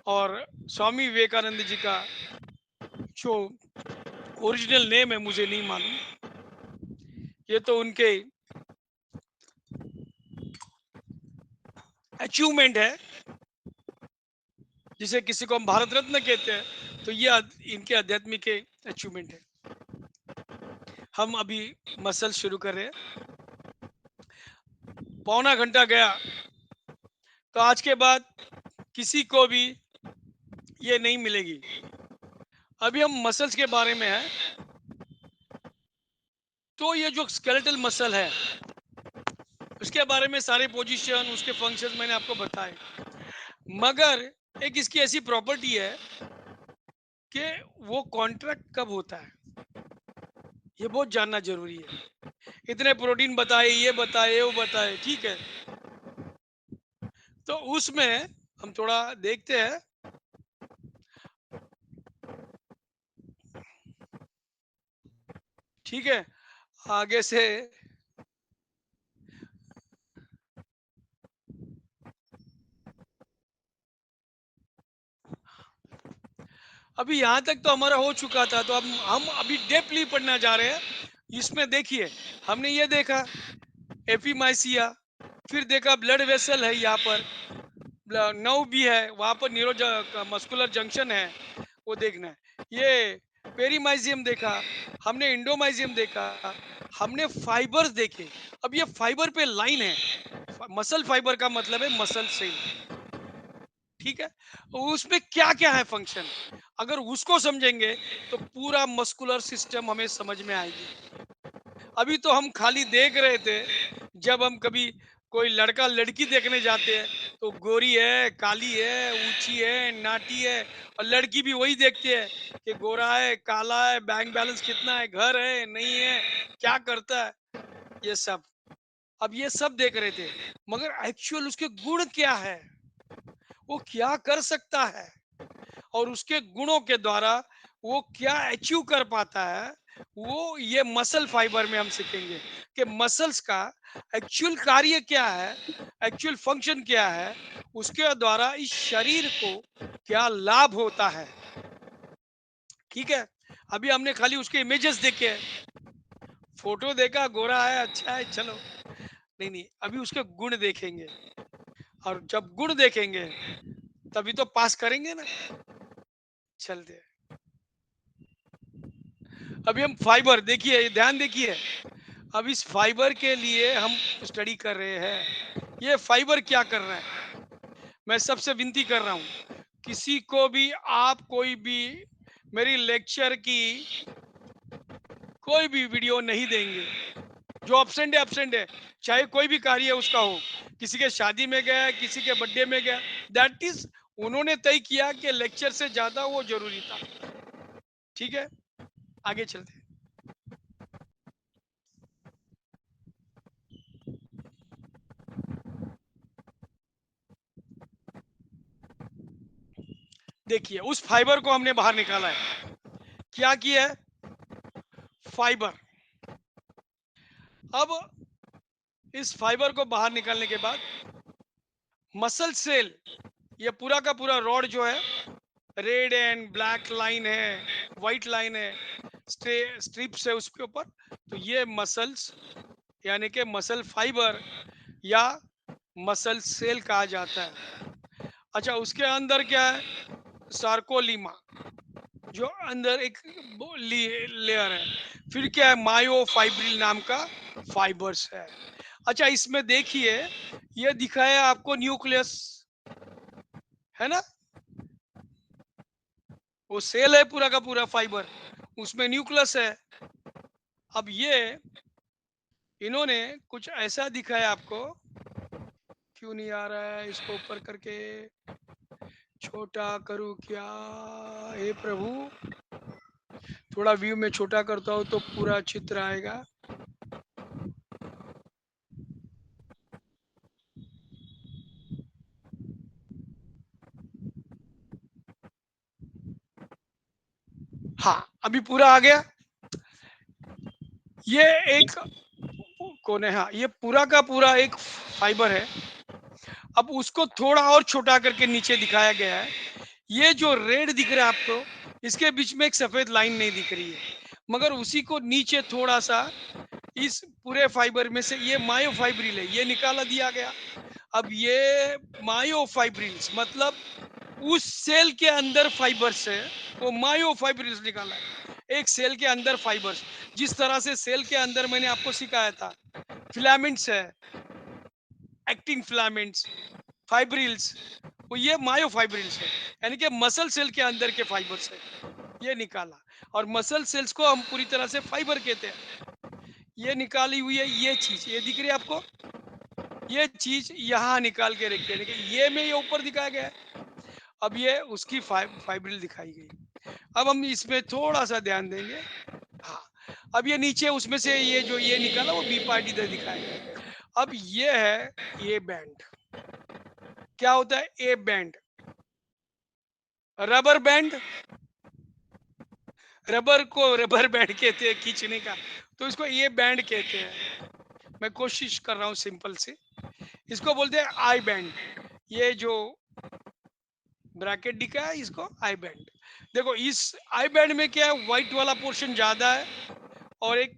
और स्वामी विवेकानंद जी का जो ओरिजिनल नेम है मुझे नहीं मालूम, ये तो उनके अचीवमेंट है, जिसे किसी को हम भारत रत्न कहते हैं, तो ये इनके आध्यात्मिक अचीवमेंट है। हम अभी मसल शुरू कर रहे हैं, पौना घंटा गया तो आज के बाद किसी को भी ये नहीं मिलेगी। अभी हम मसल्स के बारे में है, तो ये जो स्केलेटल मसल है उसके बारे में सारे पोजीशन, उसके फंक्शंस मैंने आपको बताए। मगर एक इसकी ऐसी प्रॉपर्टी है कि वो कॉन्ट्रैक्ट कब होता है, ये बहुत जानना जरूरी है। इतने प्रोटीन बताए, ये बताए, वो बताए, ठीक है, तो उसमें हम थोड़ा देखते हैं। ठीक है, आगे से अभी यहाँ तक तो हमारा हो चुका था, तो अब हम अभी डेपली पढ़ना जा रहे हैं। इसमें देखिए, हमने ये देखा एपिमाइसिया, फिर देखा ब्लड वेसल है, यहाँ पर नर्व भी है, वहां पर न्यूरो मस्कुलर जंक्शन है, वो देखना है। ये पेरीमाइजियम देखा हमने, इंडोमाइजियम देखा हमने, फाइबर्स देखे। अब ये फाइबर पे लाइन है, मसल फाइबर का मतलब है मसल सेल, ठीक है। उसमें क्या क्या है फंक्शन, अगर उसको समझेंगे तो पूरा मस्कुलर सिस्टम हमें समझ में आएगी। अभी तो हम खाली देख रहे थे, जब हम कभी कोई लड़का लड़की देखने जाते हैं तो गोरी है, काली है, ऊंची है, नाटी है, और लड़की भी वही देखती है कि गोरा है, काला है, बैंक बैलेंस कितना है, घर है नहीं है, क्या करता है, ये सब। अब ये सब देख रहे थे, मगर एक्चुअल उसके गुण क्या है, वो क्या कर सकता है, और उसके गुणों के द्वारा वो क्या अचीव कर पाता है, वो ये मसल फाइबर में हम सीखेंगे कि मसल्स का एक्चुअल कार्य क्या है, एक्चुअल फंक्शन क्या है, उसके द्वारा इस शरीर को क्या लाभ होता है। ठीक है, अभी हमने खाली उसके इमेजेस देखे, फोटो देखा, गोरा है, अच्छा है, चलो, नहीं नहीं, अभी उसके गुण देखेंगे, और जब गुण देखेंगे तभी तो पास करेंगे ना। चलते, अभी हम फाइबर देखिए, ध्यान देखिए, अब इस फाइबर के लिए हम स्टडी कर रहे हैं। ये फाइबर क्या कर रहा है, मैं सबसे विनती कर रहा हूं, किसी को भी आप कोई भी मेरी लेक्चर की कोई भी वीडियो नहीं देंगे। जो एब्सेंट है, चाहे कोई भी कार्य उसका हो, किसी के शादी में गया, किसी के बर्थडे में गया, दैट इज उन्होंने तय किया कि लेक्चर से ज्यादा वो जरूरी था। ठीक है, आगे चलते हैं। देखिए, उस फाइबर को हमने बाहर निकाला है, क्या किया है, फाइबर। अब इस फाइबर को बाहर निकालने के बाद मसल सेल, ये पूरा का पूरा रॉड जो है, रेड एंड ब्लैक लाइन है, व्हाइट लाइन है, स्ट्रिप्स है उसके ऊपर, तो ये मसल्स यानी कि मसल फाइबर या मसल सेल कहा जाता है। अच्छा, उसके अंदर क्या है, सार्कोलीमा, जो अंदर एक लेयर है, फिर क्या है, मायोफाइब्रिल नाम का फाइबर्स है। अच्छा, इसमें देखिए, ये दिखाया आपको न्यूक्लियस, है ना, वो सेल है पूरा का पूरा फाइबर, उसमें न्यूक्लियस है। अब ये इन्होंने कुछ ऐसा दिखाया आपको, क्यों नहीं आ रहा है, इसको ऊपर करके छोटा करूं क्या, हे प्रभु, थोड़ा व्यू में छोटा करता हूं तो पूरा चित्र आएगा। अभी पूरा आ गया। ये एक कौन है, हाँ, ये पूरा का पूरा एक फाइबर है। अब उसको थोड़ा और छोटा करके नीचे दिखाया गया है। ये जो रेड दिख रहा है आपको, इसके बीच में एक सफेद लाइन नहीं दिख रही है, मगर उसी को नीचे थोड़ा सा इस पूरे फाइबर में से ये मायोफाइब्रिल है, ये निकाला दिया गया। अब ये मायोफाइब्रिल्स मतलब उस सेल के अंदर फाइबर्स है, वो मायोफाइब्रिल्स निकाला है। एक सेल के अंदर फाइबर्स, जिस तरह से सेल के अंदर मैंने आपको सिखाया था फिलामेंट्स है, एक्टिन फिलामेंट्स, फाइब्रिल्स, वो ये मायोफाइब्रिल्स है, यानी कि मसल सेल के अंदर के फाइबर्स है, ये निकाला। और मसल सेल्स को हम पूरी तरह से फाइबर कहते हैं। ये निकाली हुई है ये चीज, ये दिख रही है आपको, ये चीज यहाँ निकाल के रखी है, ये में ये ऊपर दिखाया गया है। अब ये उसकी फाइब्रिल दिखाई गई। अब हम इसमें थोड़ा सा ध्यान देंगे। हाँ, अब ये नीचे उसमें से ये जो ये निकाला वो बी पार्ट इधर दिखाया गया। अब ये है ए बैंड। क्या होता है A band? Rubber band, rubber को रबर बैंड कहते हैं खींचने का, तो इसको ये बैंड कहते हैं। मैं कोशिश कर रहा हूँ सिंपल से, इसको बोलते हैं आई बैंड। ये जो ब्रैकेट दिखा है इसको आई बैंड। देखो इस आई बैंड में क्या है, व्हाइट वाला पोर्शन ज्यादा है और एक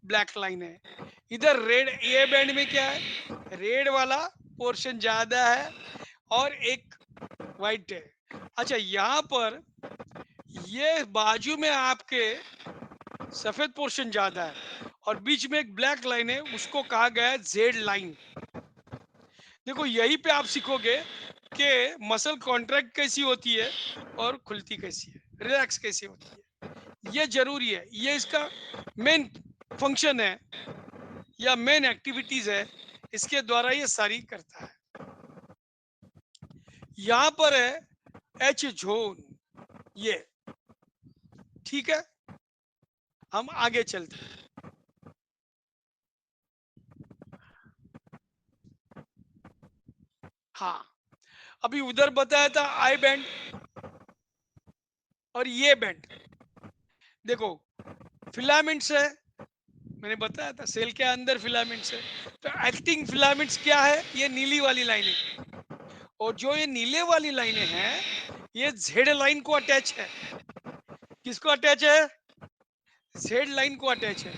ब्लैक लाइन है। इधर रेड ए बैंड में क्या है, रेड वाला पोर्शन ज्यादा है और एक व्हाइट है। अच्छा, यहाँ पर ये बाजू में आपके सफेद पोर्शन ज्यादा है और बीच में एक ब्लैक लाइन है, उसको कहा गया है जेड लाइन। देखो यहीं पे आप सीखोगे कि मसल कॉन्ट्रैक्ट कैसी होती है और खुलती कैसी है, रिलैक्स कैसी होती है। ये जरूरी है, ये इसका मेन फंक्शन है या मेन एक्टिविटीज है, इसके द्वारा ये सारी करता है। यहां पर है एच जोन, ये ठीक है। हम आगे चलते हैं। हाँ, अभी उधर बताया था आई बैंड और ये बैंड। देखो फिलामेंट्स है, मैंने बताया था सेल के अंदर फिलामेंट्स है। तो एक्टिंग फिलामेंट्स क्या है, ये नीली वाली लाइनें, और जो ये नीले वाली लाइनें हैं ये जेड लाइन को अटैच है। किसको अटैच है? जेड लाइन को अटैच है।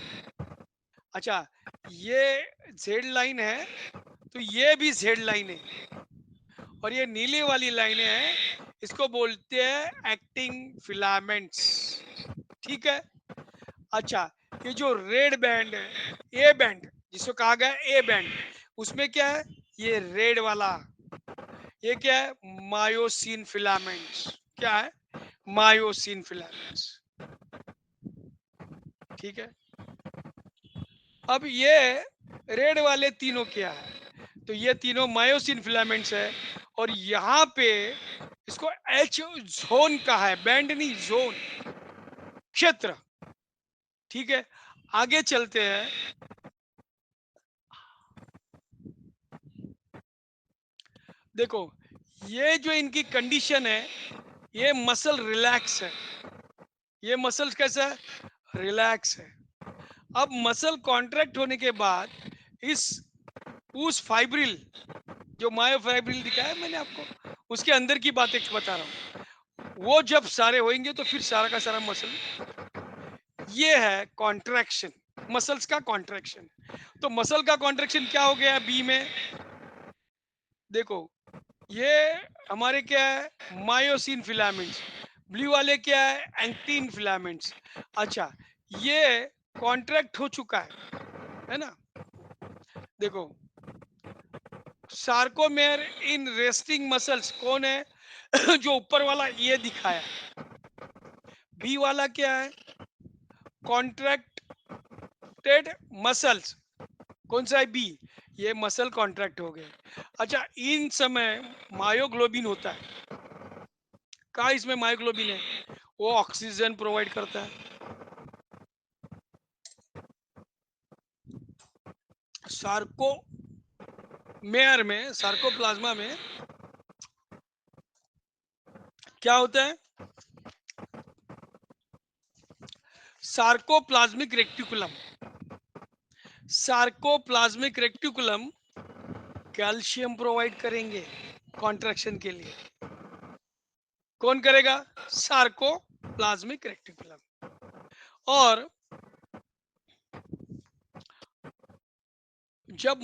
अच्छा, ये जेड लाइन है तो ये भी जेड लाइन है, और ये नीली वाली लाइनें हैं, इसको बोलते हैं एक्टिंग फिलामेंट्स, ठीक है। अच्छा, ये जो रेड बैंड है, ए बैंड जिसको कहा गया ए बैंड, उसमें क्या है, ये रेड वाला, ये क्या है, मायोसिन फिलामेंट्स। क्या है? मायोसिन फिलामेंट्स, ठीक है। अब ये रेड वाले तीनों क्या है, तो ये तीनों मायोसिन फिलामेंट्स है, और यहाँ पे इसको एच जोन कहा है, बैंड नहीं, जोन, क्षेत्र, ठीक है। आगे चलते हैं। देखो ये जो इनकी कंडीशन है, ये मसल रिलैक्स है, ये मसल कैसा है, रिलैक्स है। अब मसल कॉन्ट्रैक्ट होने के बाद इस उस फाइब्रिल, जो मायोफाइब्रिल दिखाया मैंने आपको, उसके अंदर की बातें बता रहा हूँ, वो जब सारे होंगे तो फिर सारा का सारा मसल, ये है कॉन्ट्रैक्शन, मसल्स का कॉन्ट्रैक्शन। तो मसल का कॉन्ट्रैक्शन क्या हो गया बी में, देखो ये हमारे क्या है, मायोसिन फिलामेंट्स, ब्लू वाले क्या है, एक्टिन फिलामेंट्स। अच्छा, ये कॉन्ट्रैक्ट हो चुका है ना। देखो सार्कोमेर इन रेस्टिंग मसल्स कौन है जो ऊपर वाला ये दिखाया, बी वाला क्या है, कॉन्ट्रैक्टेड मसल्स, कौन सा है, बी, ये मसल कॉन्ट्रैक्ट हो गए। अच्छा, इन समय मायोग्लोबिन होता है, कहा इसमें मायोग्लोबिन है, वो ऑक्सीजन प्रोवाइड करता है। सार्कोमेयर में, सार्कोप्लाज्मा में क्या होता है, sarcoplasmic reticulum. Sarcoplasmic reticulum calcium provide करेंगे कॉन्ट्रैक्शन के लिए। कौन करेगा? Sarcoplasmic reticulum. और जब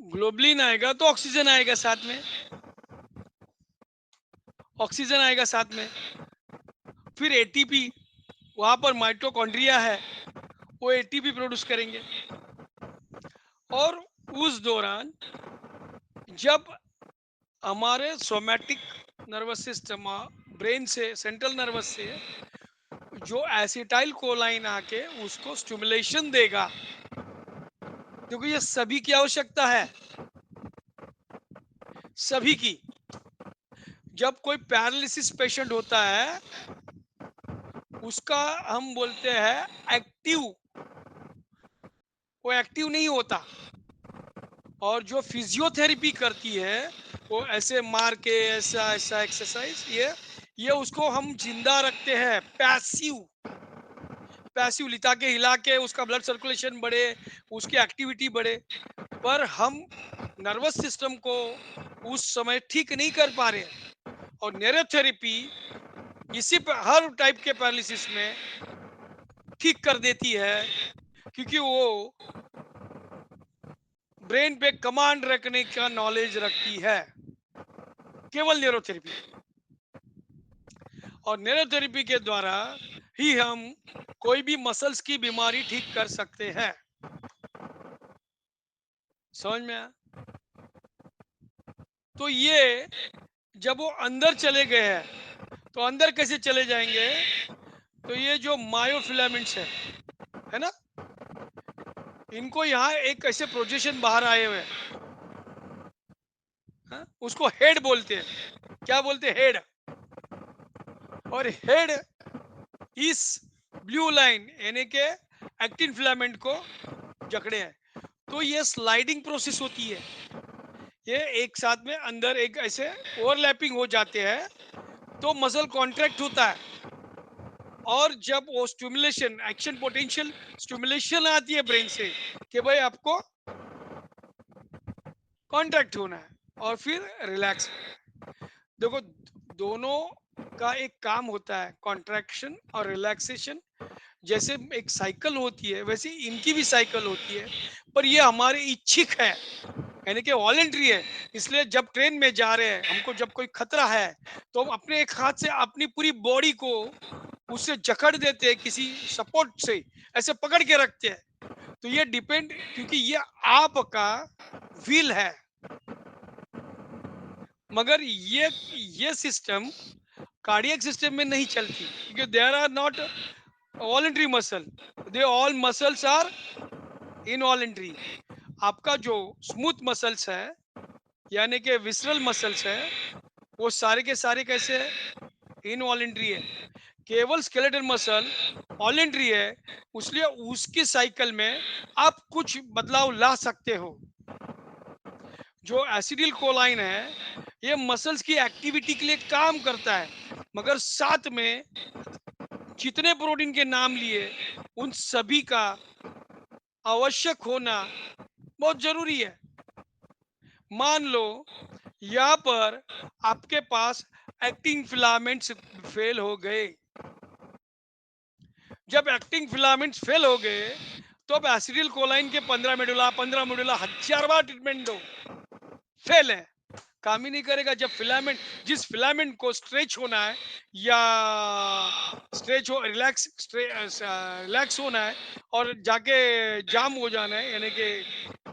ग्लोबुलिन आएगा तो ऑक्सीजन आएगा साथ में, ऑक्सीजन आएगा साथ में। फिर एटीपी, वहां पर माइटोकॉन्ड्रिया है, वो एटीपी प्रोड्यूस करेंगे। और उस दौरान जब हमारे सोमैटिक नर्वस सिस्टम, ब्रेन से, सेंट्रल नर्वस से जो एसिटाइल कोलाइन आके उसको स्टिमुलेशन देगा, क्योंकि ये सभी की आवश्यकता है, सभी की। जब कोई पैरालिसिस पेशेंट होता है उसका हम बोलते हैं एक्टिव, वो एक्टिव नहीं होता। और जो फिजियोथेरेपी करती है वो ऐसे मार के ऐसा ऐसा एक्सरसाइज, ये उसको हम जिंदा रखते हैं, पैसिव पैसिव लिटा के हिला के उसका ब्लड सर्कुलेशन बढ़े, उसकी एक्टिविटी बढ़े। पर हम नर्वस सिस्टम को उस समय ठीक नहीं कर पा रहे। और न्यूरोथेरेपी इसी हर टाइप के पैरालिसिस में ठीक कर देती है, क्योंकि वो ब्रेन पे कमांड रखने का नॉलेज रखती है, केवल न्यूरोथेरेपी। और न्यूरोथेरेपी के द्वारा ही हम कोई भी मसल्स की बीमारी ठीक कर सकते हैं। समझ में आया? तो ये जब वो अंदर चले गए हैं, तो अंदर कैसे चले जाएंगे? तो ये जो मायोफिलामेंट्स है ना, इनको यहाँ एक ऐसे प्रोजेक्शन बाहर आए हुए हैं, उसको हेड बोलते हैं। क्या बोलते हैं? हेड। और हेड इस ब्लू लाइन यानी के एक्टिन फिलामेंट को जकड़े हैं। तो ये स्लाइडिंग प्रोसेस होती है, ये एक साथ में अंदर एक ऐसे ओवरलैपिंग हो जाते हैं, तो मसल कॉन्ट्रैक्ट होता है। और जब वो स्टिमुलेशन, एक्शन पोटेंशियल स्टिमुलेशन आती है ब्रेन से कि भाई आपको कॉन्ट्रैक्ट होना है और फिर रिलैक्स। देखो, दोनों का एक काम होता है, कॉन्ट्रैक्शन और रिलैक्सेशन। जैसे एक साइकिल होती है वैसे इनकी भी साइकिल होती है, पर ये हमारे इच्छिक है, यानी कि वॉलेंट्री है। इसलिए जब ट्रेन में जा रहे हैं, हमको जब कोई खतरा है तो हम अपने एक हाथ से अपनी पूरी बॉडी को उससे जकड़ देते हैं, किसी सपोर्ट से ऐसे पकड़ के रखते हैं। तो ये डिपेंड, क्योंकि ये आपका विल है। मगर ये सिस्टम कार्डियक सिस्टम में नहीं चलती, क्योंकि there are not voluntary muscle, they all muscles are involuntary. आपका जो स्मूथ मसल्स है यानी कि विसरल मसल्स है, वो सारे के सारे कैसे है? इनवॉलेंट्री है। केवल स्केलेटल मसल वॉलेंट्री है, इसलिए उसकी साइकिल में आप कुछ बदलाव ला सकते हो। जो एसिडिल कोलाइन है, ये मसल्स की एक्टिविटी के लिए काम करता है, मगर साथ में जितने प्रोटीन के नाम लिए उन सभी का आवश्यक होना बहुत जरूरी है। मान लो यहाँ पर आपके पास एक्टिन फिलामेंट्स फेल हो गए। जब एक्टिन फिलामेंट्स फेल हो गए तो अब एसिडिल कोलाइन के 15 मेडुला 1000 बार ट्रीटमेंट दो, फेल है, काम ही नहीं करेगा। जब फिलामेंट, जिस फिलामेंट को स्ट्रेच होना है या स्ट्रेच हो, रिलैक्स होना है और जाके जाम हो जाना है यानी कि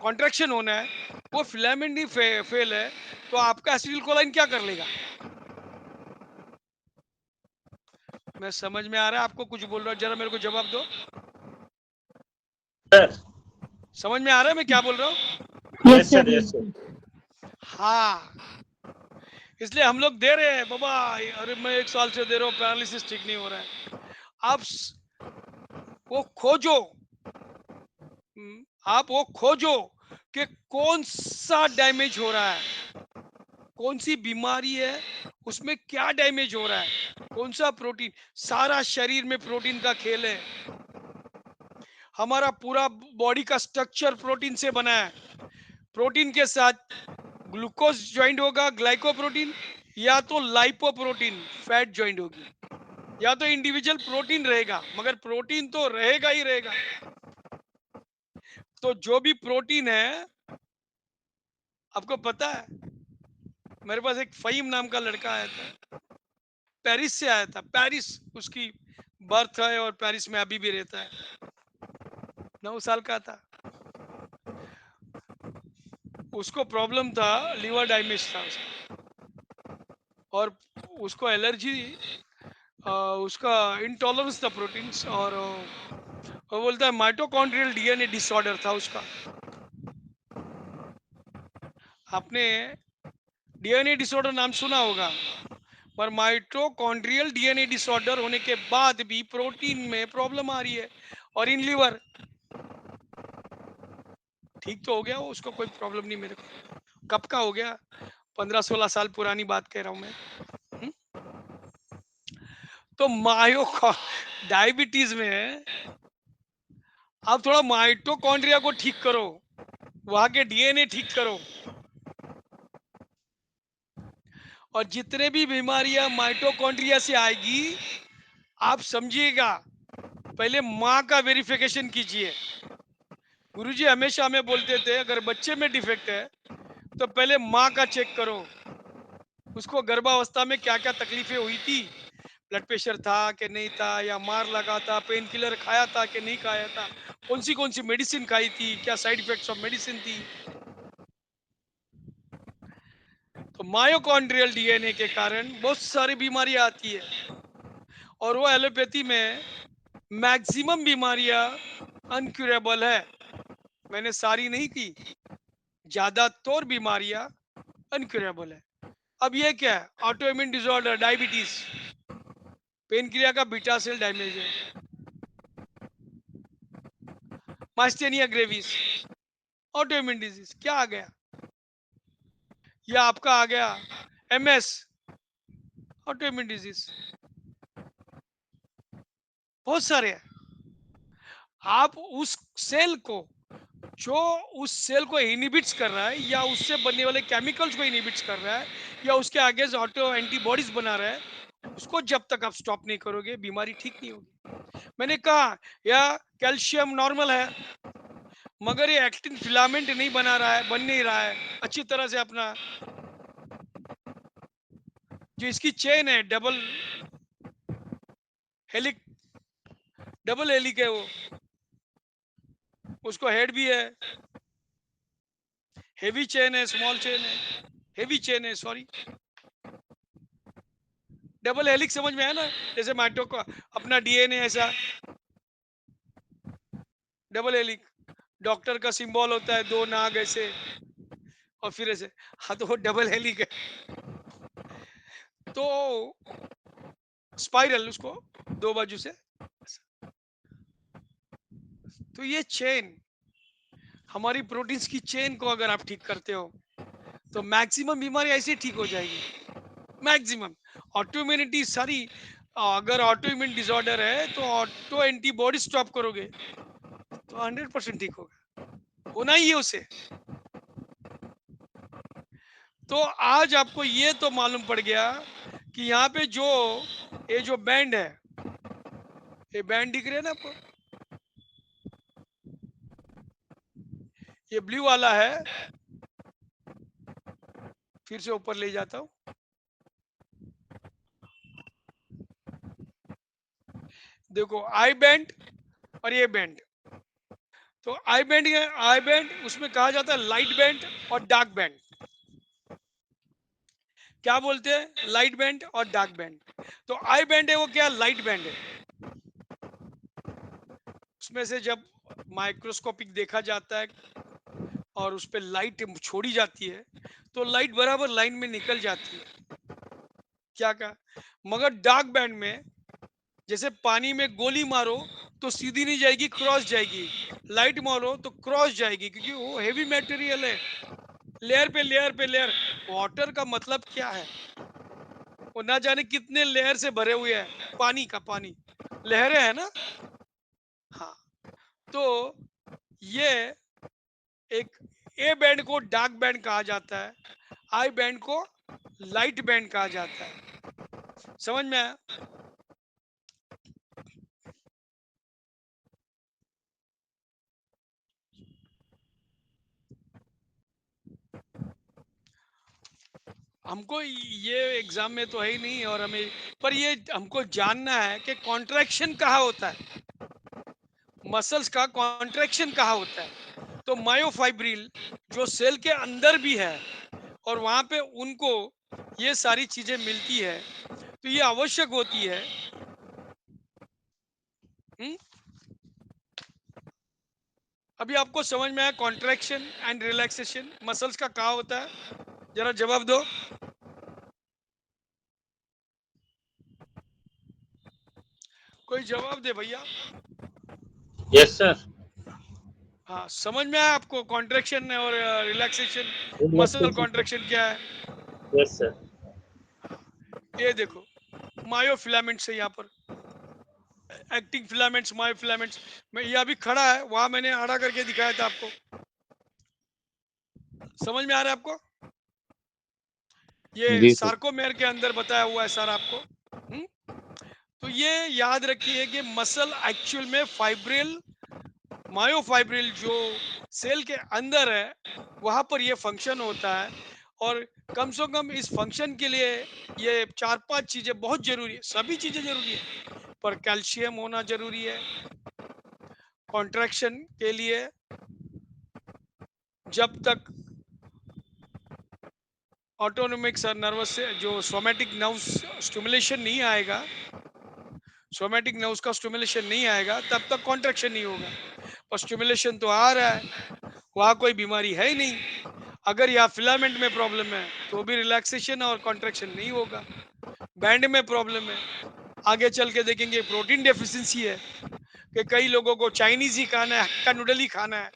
कॉन्ट्रैक्शन होना है, वो फिलामेंट ही फेल है, तो आपका एसिडिल कोलाइन क्या कर लेगा? मैं समझ में आ रहा है आपको? कुछ बोल रहा हूँ, जरा मेरे को जवाब दो। समझ में आ रहा है मैं क्या बोल रहा हूँ? Yes sir, yes sir. हाँ, इसलिए हम लोग दे रहे हैं बाबा। अरे मैं 1 साल से दे रहा हूँ, पैरालिसिस ठीक नहीं हो रहा है। आप वो खोजो कि कौन सा डैमेज हो रहा है, कौन सी बीमारी है, उसमें क्या डैमेज हो रहा है। कौन सा प्रोटीन? सारा शरीर में प्रोटीन का खेल है। हमारा पूरा बॉडी का स्ट्रक्चर प्रोटीन से बना है। प्रोटीन के साथ ग्लूकोज ज्वाइंट होगा, ग्लाइकोप्रोटीन, या तो लाइपोप्रोटीन फैट ज्वाइंट होगी, या तो इंडिविजुअल प्रोटीन रहेगा, मगर प्रोटीन तो रहेगा ही रहेगा। तो जो भी प्रोटीन है, आपको पता है, मेरे पास एक फहीम नाम का लड़का आया था, पेरिस से आया था। पेरिस उसकी बर्थ है और पेरिस में अभी भी रहता है। 9 साल का था। उसको प्रॉब्लम था, लिवर डैमेज था उसका, और उसको एलर्जी, उसका इंटॉलरेंस था प्रोटीन्स, और वो बोलता है माइटोकॉन्ड्रियल डीएनए डिसऑर्डर था उसका। आपने डीएनए डिसऑर्डर नाम सुना होगा, पर माइटोकॉन्ड्रियल डीएनए डिसऑर्डर होने के बाद भी प्रोटीन में प्रॉब्लम आ रही है, और इन लिवर ठीक तो हो गया वो, उसको कोई प्रॉब्लम नहीं। मेरे को कब का हो गया, 15-16 साल पुरानी बात कह रहा हूं मैं। हुँ? तो मायो डायबिटीज में आप थोड़ा माइटोकॉन्ड्रिया को ठीक करो, वहां के डीएनए ठीक करो, और जितने भी बीमारियां माइटोकॉन्ड्रिया से आएगी, आप समझिएगा, पहले माँ का वेरिफिकेशन कीजिए। गुरुजी हमेशा हमें बोलते थे, अगर बच्चे में डिफेक्ट है तो पहले माँ का चेक करो, उसको गर्भावस्था में क्या क्या तकलीफें हुई थी, ब्लड प्रेशर था कि नहीं था, या मार लगा था, पेन किलर खाया था कि नहीं खाया था, कौन सी मेडिसिन खाई थी, क्या साइड इफेक्ट्स ऑफ मेडिसिन थी। तो मायोकॉन्ड्रियल डीएनए के कारण बहुत सारी बीमारियां आती है, और वो एलोपैथी में मैक्सिमम बीमारियां अनक्यूरेबल है। मैंने सारी नहीं की, ज्यादातर बीमारियां अनक्यूरेबल है। अब ये क्या है? Auto immune disorder, diabetes, pancreas का बीटा सेल डैमेज है, मास्टेनिया ग्रेविस, ऑटो इम्यून डिजीज। क्या आ गया? या आपका आ गया एमएस, ऑटो इम्यून डिजीज। बहुत सारे हैं। आप उस सेल को, जो उस सेल को इनहिबिट्स कर रहा है, या उससे बनने वाले केमिकल्स को इनहिबिट्स कर रहा है, या उसके आगे ऑटो एंटीबॉडीज बना रहा है, उसको जब तक आप स्टॉप नहीं करोगे, बीमारी ठीक नहीं होगी। मैंने कहा, या कैल्शियम नॉर्मल है, मगर ये एक्टिन फिलामेंट नहीं बना रहा है, बन नहीं रहा है अच्छी तरह से। अपना जो इसकी चेन है, हेलिक डबल हेलिक है वो, उसको हेड भी है, हेवी चेन है, स्मॉल चेन है, हेवी चेन है, सॉरी, डबल हेलिक समझ में आया ना? जैसे माइटो का अपना डीएनए ऐसा डबल हेलिक, डॉक्टर का सिंबल होता है 2 नाग ऐसे, और फिर ऐसे। हाँ, तो वो डबल हेलिक है। तो स्पाइरल, उसको 2 बाजू से। तो ये चेन, हमारी प्रोटीन्स की चेन को अगर आप ठीक करते हो, तो मैक्सिमम बीमारी ऐसे ठीक हो जाएगी, मैक्सिमम। ऑटो इम्यूनिटी सारी, अगर ऑटो इम्यून डिसऑर्डर है तो ऑटो एंटीबॉडी स्टॉप करोगे तो 100% ठीक होगा, होना ही है उसे। तो आज आपको ये तो मालूम पड़ गया कि यहाँ पे जो ये जो बैंड है, ये बैंड दिख रहे है ना आपको, ये ब्लू वाला है, फिर से ऊपर ले जाता हूँ। देखो, आई बैंड और ये बैंड। तो आई बैंड उसमें कहा जाता है लाइट बैंड और डार्क बैंड। क्या बोलते हैं? लाइट बैंड और डार्क बैंड। तो आई बैंड है वो क्या? लाइट बैंड है। उसमें से जब माइक्रोस्कोपिक देखा जाता है और उस पर लाइट छोड़ी जाती है, तो लाइट बराबर लाइन में निकल जाती है। क्या कहा? मगर डार्क बैंड में जैसे पानी में गोली मारो तो सीधी नहीं जाएगी, क्रॉस जाएगी। लाइट मारो तो क्रॉस जाएगी, क्योंकि वो हेवी मटेरियल है, लेयर पे लेयर पे लेयर। वाटर का मतलब क्या है? वो ना जाने कितने लेयर से भरे हुए हैं, पानी का पानी, लहरें हैं ना। हाँ, तो ये एक ए बैंड को डार्क बैंड कहा जाता है, आई बैंड को लाइट बैंड कहा जाता है। समझ में आया? हमको ये एग्जाम में तो है ही नहीं, और हमें पर ये हमको जानना है कि कॉन्ट्रैक्शन कहाँ होता है, मसल्स का कॉन्ट्रैक्शन कहाँ होता है। तो मायोफाइब्रिल जो सेल के अंदर भी है और वहां पे उनको ये सारी चीजें मिलती है, तो ये आवश्यक होती है। हुँ? अभी आपको समझ में आया कॉन्ट्रैक्शन एंड रिलैक्सेशन मसल्स का कहाँ होता है? जरा जवाब दो। कोई जवाब दे भैया। Yes sir. हाँ, समझ में आया आपको कॉन्ट्रैक्शन और रिलैक्सेशन, मसल कॉन्ट्रैक्शन क्या है? Yes sir. ये देखो, मायोफिलामेंट्स है यहाँ पर, एक्टिंग फिलामेंट्स, मायोफिलामेंट्स। मैं ये अभी खड़ा है, वहां मैंने आड़ा करके दिखाया था आपको। समझ में आ रहा है आपको? ये जी सर। सार्कोमेर के अंदर बताया हुआ है सर आपको। हुँ? तो ये याद रखिए कि मसल एक्चुअल में फाइब्रिल, मायोफाइब्रिल जो सेल के अंदर है, वहां पर ये फंक्शन होता है। और कम से कम इस फंक्शन के लिए ये 4-5 चीजें बहुत जरूरी है, सभी चीजें जरूरी है, पर कैल्शियम होना जरूरी है कॉन्ट्रैक्शन के लिए। जब तक ऑटोनोमिक नर्वस से जो सोमैटिक नर्व्स स्टिमुलेशन नहीं आएगा, सोमैटिक नर्व्स का स्टिमुलेशन नहीं आएगा, तब तक कॉन्ट्रैक्शन नहीं होगा। और स्टिमुलेशन तो आ रहा है, वहां कोई बीमारी है ही नहीं। अगर यहाँ फिलामेंट में प्रॉब्लम है तो भी रिलैक्सेशन और कॉन्ट्रैक्शन नहीं होगा। बैंड में प्रॉब्लम है, आगे चल के देखेंगे प्रोटीन डेफिशिएंसी है कि कई लोगों को चाइनीज ही खाना है, हक्का नूडल ही खाना है।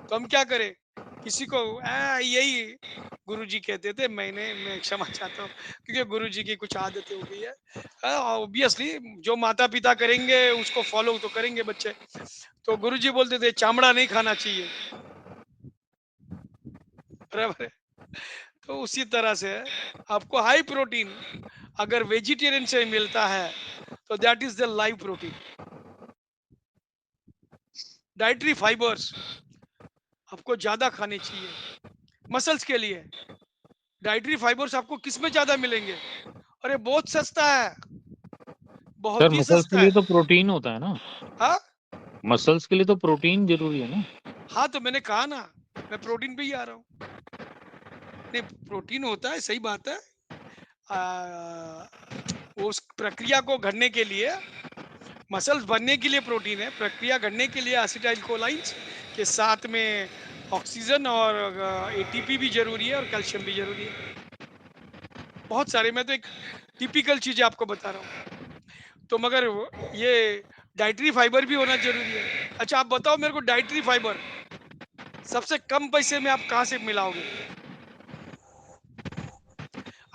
तो हम क्या करें? किसी को यही गुरुजी कहते थे, मैं क्षमा चाहता हूँ क्योंकि गुरुजी की कुछ आदतें हो गई है। ऑब्वियसली जो माता पिता करेंगे उसको फॉलो तो करेंगे बच्चे। तो गुरुजी बोलते थे चामड़ा नहीं खाना चाहिए, बराबर है। तो उसी तरह से आपको हाई प्रोटीन अगर वेजिटेरियन से मिलता है तो that is the live protein. Dietary fibres आपको ज्यादा खाने चाहिए मसल्स के लिए। डाइटरी फाइबर्स आपको किस में ज्यादा मिलेंगे? अरे बहुत सस्ता है, सर बहुत ही मसल्स के सस्ता लिए है। तो प्रोटीन होता है ना। हाँ, मसल्स के लिए तो प्रोटीन जरूरी है ना। हाँ, तो मैंने कहा ना, मैं प्रोटीन पे ही आ रहा हूँ। नहीं, प्रोटीन होता है, सही बात है। आ, उस प्रक्रिया को घटने के लिए, मसल्स बनने के लिए प्रोटीन है, प्रक्रिया घटने के लिए एसिटाइल कोलाइन्स के साथ में ऑक्सीजन और एटीपी भी जरूरी है और कैल्शियम भी जरूरी है। बहुत सारे, मैं तो एक टिपिकल चीजें आपको बता रहा हूँ। तो मगर ये डाइटरी फाइबर भी होना जरूरी है। अच्छा, आप बताओ मेरे को, डाइटरी फाइबर सबसे कम पैसे में आप कहाँ से मिलाओगे?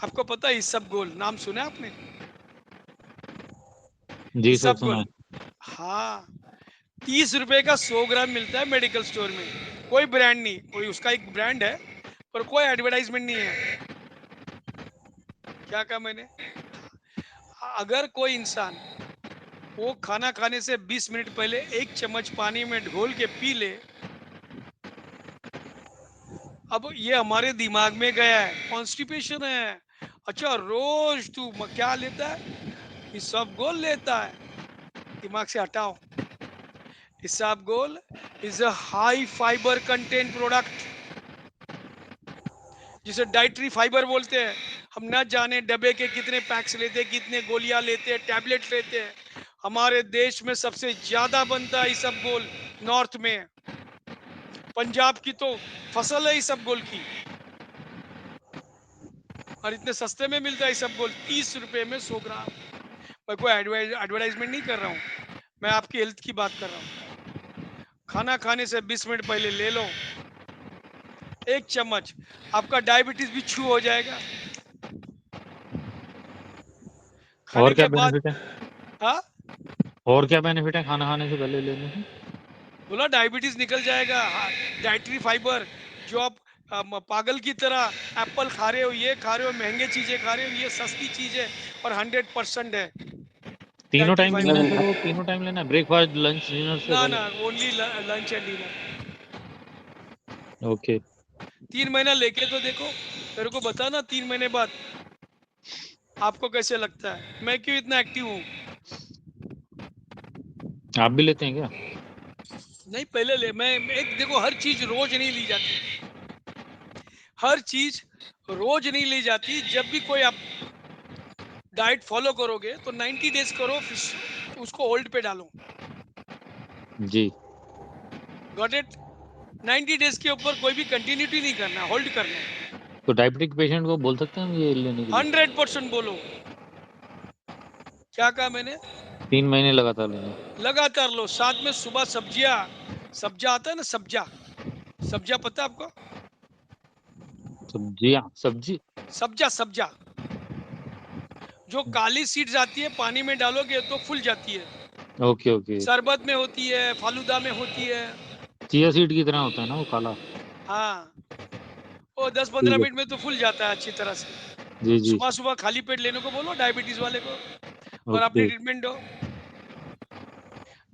आपको पता है इसबगोल, नाम सुना है आपने? जी सर सुना इसबगोल, है। हाँ, 30 रुपए का 100 ग्राम मिलता है मेडिकल स्टोर में। कोई ब्रांड नहीं, कोई उसका एक ब्रांड है पर कोई एडवर्टाइजमेंट नहीं है। क्या कहा मैंने? अगर कोई इंसान वो खाना खाने से 20 मिनट पहले 1 चम्मच पानी में घोल के पी ले, अब ये हमारे दिमाग में गया है, कॉन्स्टिपेशन है। अच्छा, रोज तू क्या लेता है? इसबगोल लेता है, दिमाग से हटाओ। Isabgol is a high fibre content product जिसे डाइटरी फाइबर बोलते हैं। हम ना जाने डब्बे के कितने पैक्स लेते हैं, कितने गोलियां लेते हैं, टैबलेट लेते हैं। हमारे देश में सबसे ज्यादा बनता है इसबगोल नॉर्थ में। पंजाब की तो फसल है इसबगोल की, और इतने सस्ते में मिलता है इसबगोल, 30 रुपए में 100 ग्राम। मैं कोई एडवर्टाइजमेंट नहीं कर रहा हूँ, मैं आपकी हेल्थ की बात कर रहा हूँ। खाना खाने से 20 मिनट पहले ले लो 1 चम्मच, आपका डायबिटीज भी छू हो जाएगा। खाने और क्या के बाद बेनिफिट है? हाँ और क्या बेनिफिट है खाना खाने से पहले लेने से? बोला डायबिटीज निकल जाएगा। डाइटरी फाइबर जो आप पागल की तरह एप्पल खा रहे हो, ये खा रहे हो, महंगे चीजें खा रहे हो, ये सस्ती चीज है और 100% है तीनों डाइटरी टाइम लेना है फाइबर। सर? वो तीनों टाइम लेना है, ब्रेकफास्ट लंच डिनर से ना पहले? ना, only lunch and dinner. Okay. 3 महीना लेके तो देखो, मेरे को बताना 3 महीने बाद आपको कैसे लगता है, मैं क्यों इतना एक्टिव हूँ। आप भी लेते हैं क्या? नहीं पहले ले, मैं एक देखो, हर चीज रोज नहीं ली जाती, हर चीज रोज नहीं ली जाती। जब भी कोई आप डाइट फॉलो करोगे तो 90 डेज करो, फिर उसको होल्ड पे डालो। जी। Got it? 90 डेज के ऊपर कोई भी कंटिन्यूटी नहीं करना, होल्ड करना है। तो डायबिटिक पेशेंट को बोल सकते हैं हम ये लेने के लिए? 100% बोलो। क्या कहा मैंने? 3 महीने लगातार लेना? लगातार लो। साथ में सुबह सब्जियां, सब्जा आता है ना, सब्जा, सब्जा पता है आपको? सब्जियां? सब्जी? सब्जा, सब्जा जो काली सीड्स आती है, पानी में डालोगे तो फूल जाती है, ओके ओके। शरबत में होती है, फालूदा में होती है। चिया सीड की तरह होता है ना वो काला? हाँ, वो 10-15 ठीक है। मिनट में तो फूल जाता है अच्छी तरह से। जी जी। सुबह सुबह खाली पेट लेने को बोलो डायबिटीज वाले को, और अपनी ओके। ट्रीटमेंट दो।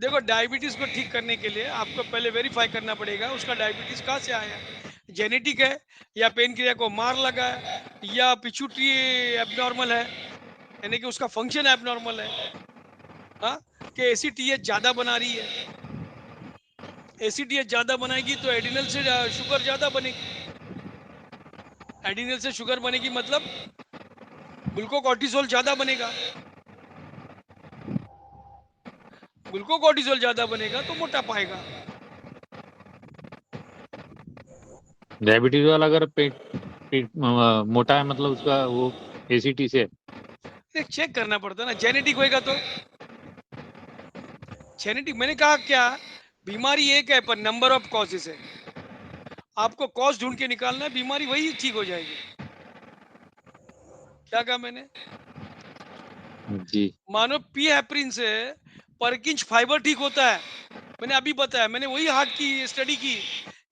देखो, डायबिटीज को ठीक करने के लिए आपको पहले वेरीफाई करना पड़ेगा उसका डायबिटीज कहाँ से आया है। जेनेटिक है, या पेनक्रिया को मार लगा है, या पिट्यूटरी एबनॉर्मल है, यानी कि उसका फंक्शन एबनॉर्मल है। हाँ, कि एसीटीएच ज्यादा बना रही है। एसीटीएच ज्यादा बनाएगी तो एडिनल से शुगर ज्यादा बनेगी। एडिनल से शुगर बनेगी मतलब ग्लूकोकॉर्टिसोल ज्यादा बनेगा। ग्लूकोकॉर्टिसोल ज्यादा बनेगा तो मोटापा आएगा। डायबिटीज वाला अगर पेट पेट मोटा है मतलब उसका वो एसीटी से है? चेक करना पड़ता है ना, जेनेटिक होएगा तो। जेनेटिक मैंने कहा क्या, बीमारी एक है पर नंबर ऑफ कॉजेस है। आपको कॉज ढूंढ के निकालना है, बीमारी वही ठीक हो जाएगी। क्या कहा मैंने? जी। मानो पी हेपरिन से परकिंज फाइबर ठीक होता है। मैंने अभी बताया, मैंने वही हार्ट की स्टडी की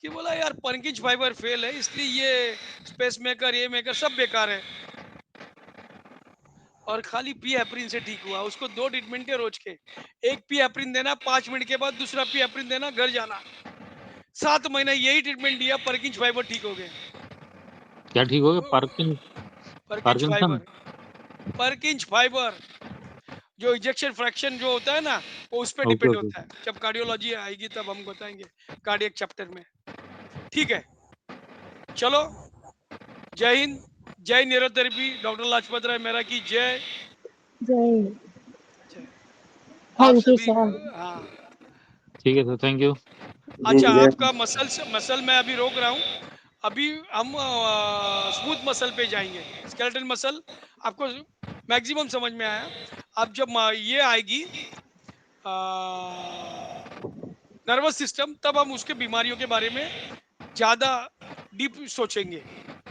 कि बोला यार परकिंज फाइबर फेल है, इसलिए ये स्पेस मेकर, ये मेकर सब बेकार है, और खाली पी हेपरिन से ठीक हुआ। उसको 2 ट्रीटमेंट है रोज के, एक पी हेपरिन देना, 5 मिनट के बाद दूसरा पी हेपरिन देना, घर जाना। 7 महीना यही ट्रीटमेंट दिया, परकिंज फाइबर ठीक हो गए। क्या ठीक हो गया? परकिंज पार्किंसन? फाइबर, परकिंज फाइबर जो इजेक्शन फ्रैक्शन जो होता है ना, वो उस पर ओके डिपेंड ओके। होता है। जब कार्डियोलॉजी आएगी तब हम बताएंगे, कार्डियक चैप्टर में। ठीक है, चलो, जय हिंद, जय न्यूरोथेरेपी, डॉक्टर लाजपत राय मेहरा की जय। जय। जय। आप थैंक यू सभी। सर। हाँ, ठीक है सर, थैंक यू। अच्छा, आपका मसल मैं अभी रोक रहा हूँ। अभी हम स्मूथ मसल पे जाएंगे, स्केलेटल मसल। आपको मैक्सिमम समझ में आया। अब जब ये आएगी नर्वस सिस्टम, तब हम उसके बीमारियों के बारे में ज्यादा डीप सोचेंगे।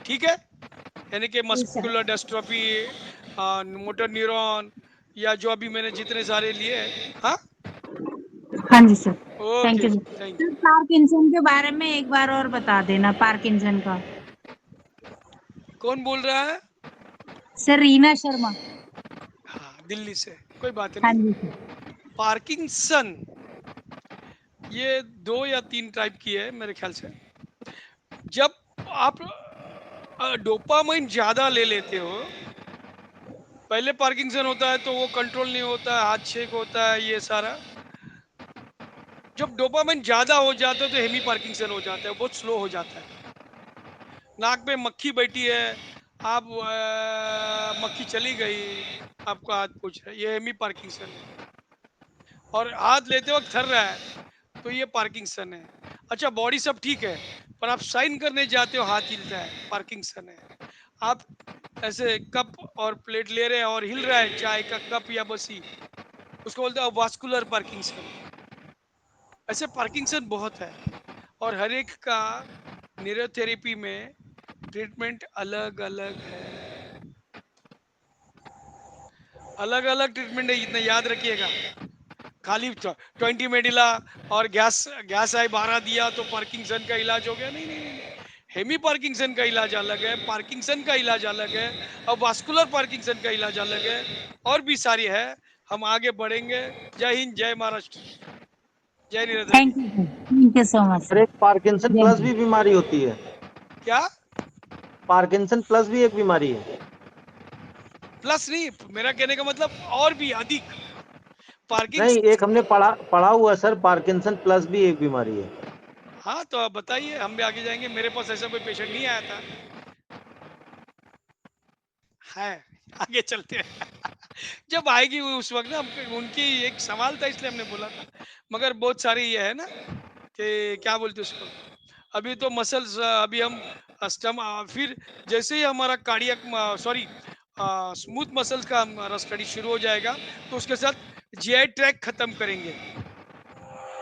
ठीक है, यानी कि जी sir. Muscular dystrophy, motor neuron, या जो अभी मैंने जितने सारे लिए हैं। हाँ, हाँ जी सर। थैंक ओके यू जी, sir. Thank sir you. Parkinson के बारे में एक बार और बता देना, पार्किंसन का। कौन बोल रहा है? सर रीना शर्मा। हाँ, दिल्ली से। कोई बात हाँ नहीं। जी सर। पार्किंसन ये 2 या 3 टाइप की है मेरे ख्याल से। जब आप डोपामाइन ज्यादा ले लेते हो, पहले पार्किंसन होता है तो वो कंट्रोल नहीं होता, हाथ शेक होता है, ये सारा। जब डोपामाइन ज्यादा हो जाता है तो हेमी पार्किंसन हो जाता है, बहुत स्लो हो जाता है। नाक पे मक्खी बैठी है, आप मक्खी चली गई, आपका हाथ पूछ रहा है, ये हेमी पार्किंसन है। और हाथ लेते वक्त थर रहा है तो ये पार्किंसन है। अच्छा, बॉडी सब ठीक है, पर आप साइन करने जाते हो हाथ हिलता है, पार्किंसन है। आप ऐसे कप और प्लेट ले रहे हैं और हिल रहा है चाय का कप या बसी, उसको बोलते हैं वास्कुलर पार्किंसन। ऐसे पार्किंसन बहुत है, और हर एक का न्यूरोथेरेपी में ट्रीटमेंट अलग अलग है। अलग अलग ट्रीटमेंट है, इतना याद रखिएगा। खाली 20 मेडिला और गैस आई 12 दिया तो पार्किंसन का इलाज हो गया, नहीं नहीं नहीं। हेमी पार्किंसन का इलाज अलग है, पार्किंसन का इलाज अलग है, और वास्कुलर पार्किंसन का इलाज अलग है, और भी सारी है। हम आगे बढ़ेंगे। जय हिंद, जय महाराष्ट्र, जय Neeraj Reddy. Thank you so much sir एक पार्किंसन जय प्लस हिंद। भी बीमारी होती है, क्या पार्किंसन प्लस भी एक बीमारी है। प्लस नहीं, मेरा कहने का मतलब और भी अधिक पार्किंग। नहीं, एक हमने पढ़ा हुआ है सर, पार्किंसन प्लस भी एक बीमारी है। हाँ तो आप बताइए, हम भी आगे जाएंगे। मेरे पास ऐसा कोई पेशेंट नहीं आया था है। आगे चलते हैं। जब आएगी उस वक्त ना, उनकी एक सवाल था इसलिए हमने बोला था। मगर बहुत सारी ये है ना कि क्या बोलते उसको, अभी तो मसल्स, अभी हम स्टम, फिर जैसे ही हमारा कार्डियक, सॉरी, स्मूथ मसल्स का हमारा स्टडी शुरू हो जाएगा तो उसके साथ जीआई ट्रैक खत्म करेंगे।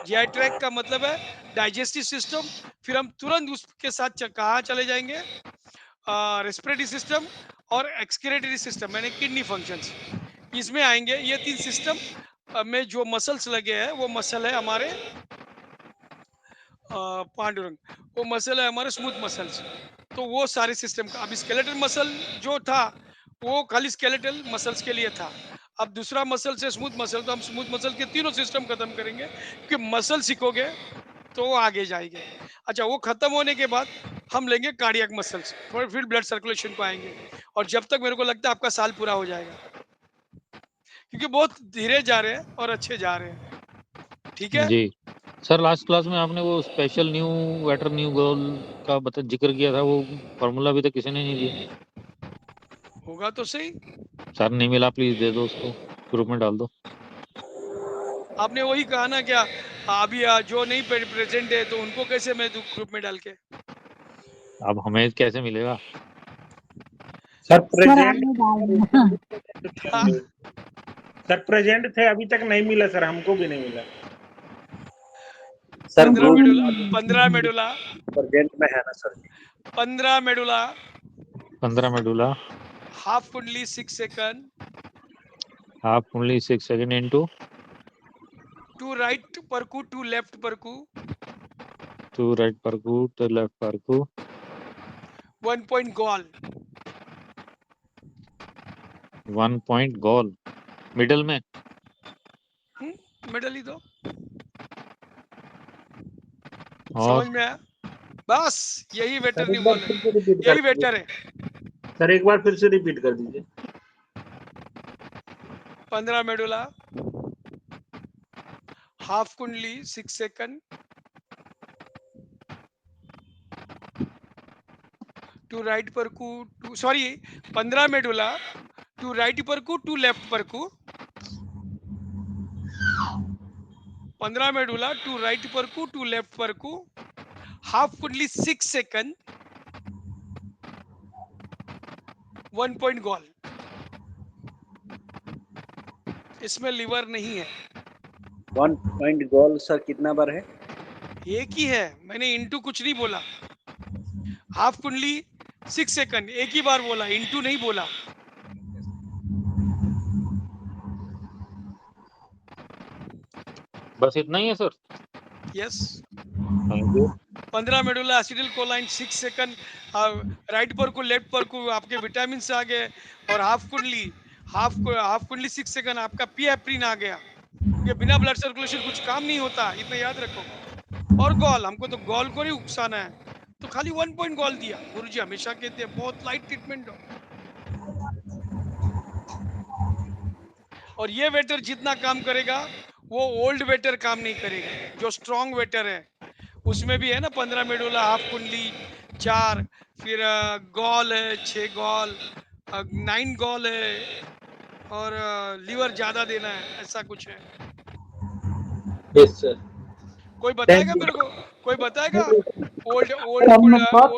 जीआई ट्रैक का मतलब है डाइजेस्टिव सिस्टम। फिर हम तुरंत उसके साथ कहाँ चले जाएंगे, रेस्पिरेटरी सिस्टम और एक्सक्रेटरी सिस्टम, यानी किडनी फंक्शंस, इसमें आएंगे। ये 3 सिस्टम में जो मसल्स लगे हैं वो मसल है हमारे पांडुरंग, वो मसल है हमारे स्मूथ मसल्स। तो वो सारे सिस्टम का, अभी स्केलेटल मसल जो था वो खाली स्केलेटल मसल्स के लिए था। अब दूसरा मसल से स्मूथ मसल, तो हम स्मूथ मसल के तीनों सिस्टम खत्म करेंगे, कि मसल सीखोगे तो वो आगे जाएंगे। अच्छा, वो खत्म होने के बाद हम लेंगे कार्डियक मसल्स, फिर ब्लड सर्कुलेशन को आएंगे, और जब तक मेरे को लगता है आपका साल पूरा हो जाएगा, क्योंकि बहुत धीरे जा रहे हैं और अच्छे जा रहे हैं। ठीक है। जी सर, लास्ट क्लास में आपने वो स्पेशल न्यू वेटर न्यू गोल का जिक्र किया था, वो फॉर्मूला अभी तक किसी ने नहीं दिया। होगा तो सही। सर नहीं मिला, प्लीज दे दो उसको, ग्रुप में डाल दो। आपने वही कहा ना क्या, अभी जो नहीं प्रेजेंट है तो उनको कैसे मैं दूं ग्रुप में डाल के। अब हमें कैसे मिलेगा? सर सर प्रेजेंट आपने डाल दिया। हाँ, सर प्रेजेंट थे, अभी तक नहीं मिला सर, हमको भी नहीं मिला सर 15 हमको भी मेडुला, नहीं 15 मेडुला, प्रेजेंट में है ना सर? 15 मेडुला, 15 मेडुला, हाफ कुंडली 6 second, half only 6 second into two right परकू, टू लेफ्ट परकू, 2 राइट परकू तो लेफ्ट परकू, 1 point goal, 1 point goal middle में। मिडल ही दो। और समझ में आया? बस यही वेटर सर। नहीं एक बार गोल है, फिर से रिपीट यही कर वेटर है। सर, एक बार फिर से रिपीट कर दीजिए। 15 मेडुला, हाफ कुंडली 6 सेकंड, टू राइट परकू, two, sorry, 15 medulla, two right परकू, टू लेफ्ट परकू, 15 मेडुला, टू राइट परकू, टू लेफ्ट परकू, हाफ कुंडली 6 सेकंड, 1 पॉइंट गोल। इसमें लिवर नहीं है। 1 पॉइंट गोल सर कितना बार है? एक ही है, मैंने इंटू कुछ नहीं बोला। हाफ कुंडली 6 सेकंड एक ही बार बोला, इंटू नहीं बोला। बस इतना ही है sir. Yes. Thank you. 15 medulla acetylcholine 6 second, right पर को लेफ्ट पर को आपके विटामिन से आ गए, और हाफ कुंडली 6 सेकंड आपका पिएप्रिन आ गया। ये बिना ब्लड सर्कुलेशन कुछ काम नहीं होता, इतना याद रखो। और गॉल, हमको तो गॉल को ही उकसाना है, तो खाली 1 पॉइंट गॉल दिया। गुरुजी हमेशा कहते हैं बहुत लाइट ट्रीटमेंट हो। और ये वेटर जितना काम करेगा वो ओल्ड वेटर काम नहीं करेगा। जो स्ट्रॉन्ग वेटर है उसमें भी है ना 15 मेडुला, हाफ कुंडली 4, फिर गॉल है 6 गॉल, 9 गॉल है, और लीवर ज्यादा देना है, ऐसा कुछ है। Yes sir. कोई बताएगा Thank you. मेरे को, कोई बताएगा? ओल्ड सर, हमने बात-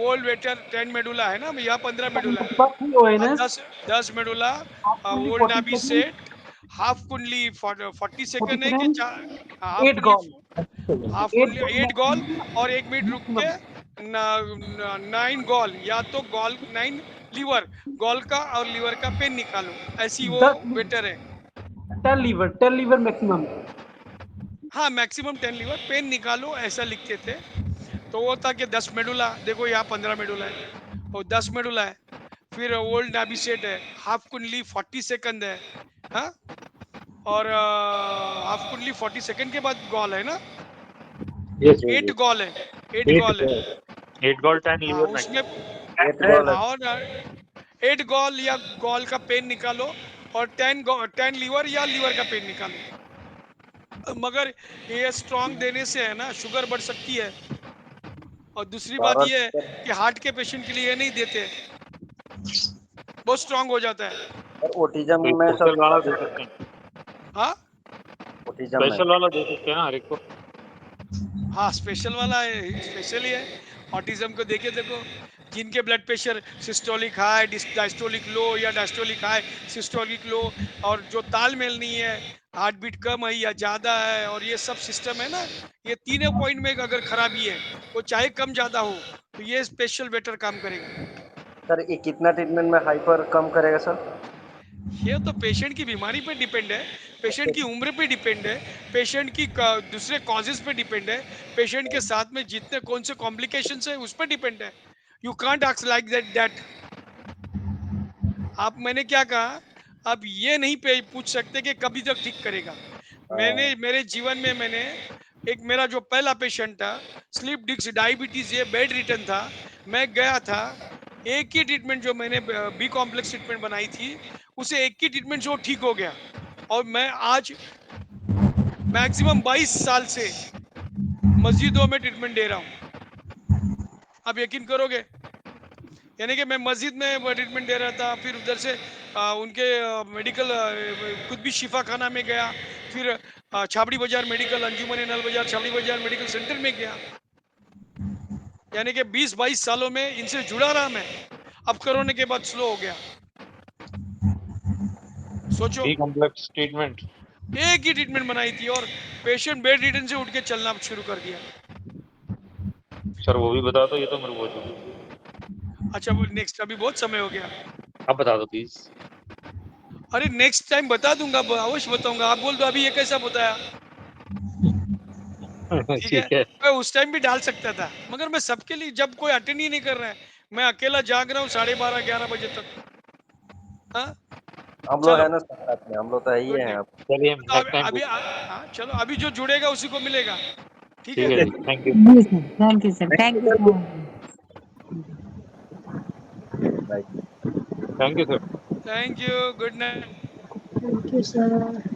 ओल्ड वेटर 10 मेडुला है ना, यहाँ 15 मेडुला है, बात नहीं हुआ है ना? 10 मेडुला, कुंडली ओल्ड 40 नाभि सेकंड, सेट, हाफ कुंडली 40 सेकंड है कि 40 हाफ 8 गॉल। हाफ कुंडली 8 गॉल, और 1 मिनट रुक के 9 गॉल, या तो गॉल 9 लीवर, गॉल का और लीवर का पेन निकालो, ऐसी वो बेटर है। 10 लीवर मैक्सिमम। हाँ, मैक्सिमम 10 लीवर, पेन निकालो ऐसा लिखते थे। तो वो था कि 10 मेडुला, देखो यहाँ 15 मेडुला है और 10 मेडुला है। फिर ओल्ड नाभिसेट है, हाफ कुंडली 40 सेकंड है, हाँ, और हाफ कुंडली 40 सेकंड के बाद गॉल है ना, यस, जी 8 जी गॉल है, 8 8 गॉल है। गोल, 8 गोल 10 हाँ लीवर उसमें, मैक्सिमम। 8 गोल है। और 8 गॉल या गॉल का पेन निकालो और 10 लीवर या लीवर का पेन निकालो। मगर ये स्ट्रॉन्ग देने से है ना शुगर बढ़ सकती है, और दूसरी बात भारत ये है कि हार्ट के पेशेंट के लिए ये नहीं देते, बहुत स्ट्रांग हो जाता है। और तो ओटिज्म में सर स्पेशल वाला दे सकते हैं, हाँ ओटिज्म में स्पेशल वाला दे सकते हैं ना हर एक को। हाँ, स्पेशल वाला है, स्पेशल ही है। ऑटिज्म को देखिए, देखो जिनके blood pressure systolic high, diastolic low या डायस्टोलिक हाई, सिस्टोलिक लो, और जो तालमेल नहीं है, हार्ट बीट कम है या ज़्यादा है, और ये सब सिस्टम है ना, ये तीनों पॉइंट में अगर खराबी है, वो चाहे कम ज़्यादा हो, तो ये स्पेशल बेटर काम करेगा। सर ये कितना ट्रीटमेंट में हाइपर कम करेगा सर? ये तो पेशेंट की बीमारी पे डिपेंड है, पेशेंट की उम्र पे डिपेंड है, पेशेंट की दूसरे कॉजेज पे डिपेंड है, पेशेंट के साथ में जितने कौन से कॉम्प्लिकेशंस है उस पर डिपेंड है। You can't ask like that. आप, मैंने क्या कहा, आप ये नहीं पूछ सकते कि कभी तक ठीक करेगा। मैंने मेरे जीवन में मैंने एक, मेरा जो पहला पेशेंट था, स्लीप डिस्क डायबिटीज, ये बेड रिटर्न था, मैं गया था, एक ही ट्रीटमेंट जो मैंने बी कॉम्प्लेक्स ट्रीटमेंट बनाई थी, उसे एक ही ट्रीटमेंट से वो ठीक हो गया। और मैं आज मैक्सिमम 22 साल से मस्जिदों में ट्रीटमेंट दे रहा हूँ। आप यकीन करोगे, यानी कि मैं मस्जिद में ट्रीटमेंट दे रहा था, फिर उधर से उनके मेडिकल, खुद भी शिफा खाना में गया, फिर छाबड़ी बाजार मेडिकल, अंजुमन नल बाजार छाबड़ी बाजार मेडिकल सेंटर में गया। यानी कि 20-22 सालों में इनसे जुड़ा रहा मैं। अब कोरोना के बाद स्लो हो गया, सोचो। B complex treatment. एक ही ट्रीटमेंट बनाई थी और पेशेंट बेड रिटर्न से उठ के चलना शुरू कर दिया। सर वो भी बता दो, ये तो मेरे को बहुत जरूरी है। अच्छा, वो नेक्स्ट, अभी बहुत समय हो गया। आप बता दो प्लीज। अरे नेक्स्ट टाइम बता दूंगा, अवश्य बताऊंगा। आप बोल दो अभी ये कैसा बताया, ठीक है। ठीक है। मैं उस टाइम भी डाल सकता था, मगर मैं सबके लिए, जब कोई अटेंड ही नहीं कर रहा है, मैं अकेला जाग रहा हूँ 12:30-11 बजे तक। हाँ, हम लोग चलो, है ना सर साथ में, हम लोग तो है ही गुड है नाइट। आप। चलिए तो नेक्स्ट टाइम अभी, पूछ। हाँ चलो, अभी जो जुड़ेगा उसी को मिलेगा, ठीक ठीक है। है जी, थैंक यू। जी sir, thank you sir, thank you so much. Thank you sir. Thank you, good night. Thank you sir.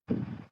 है।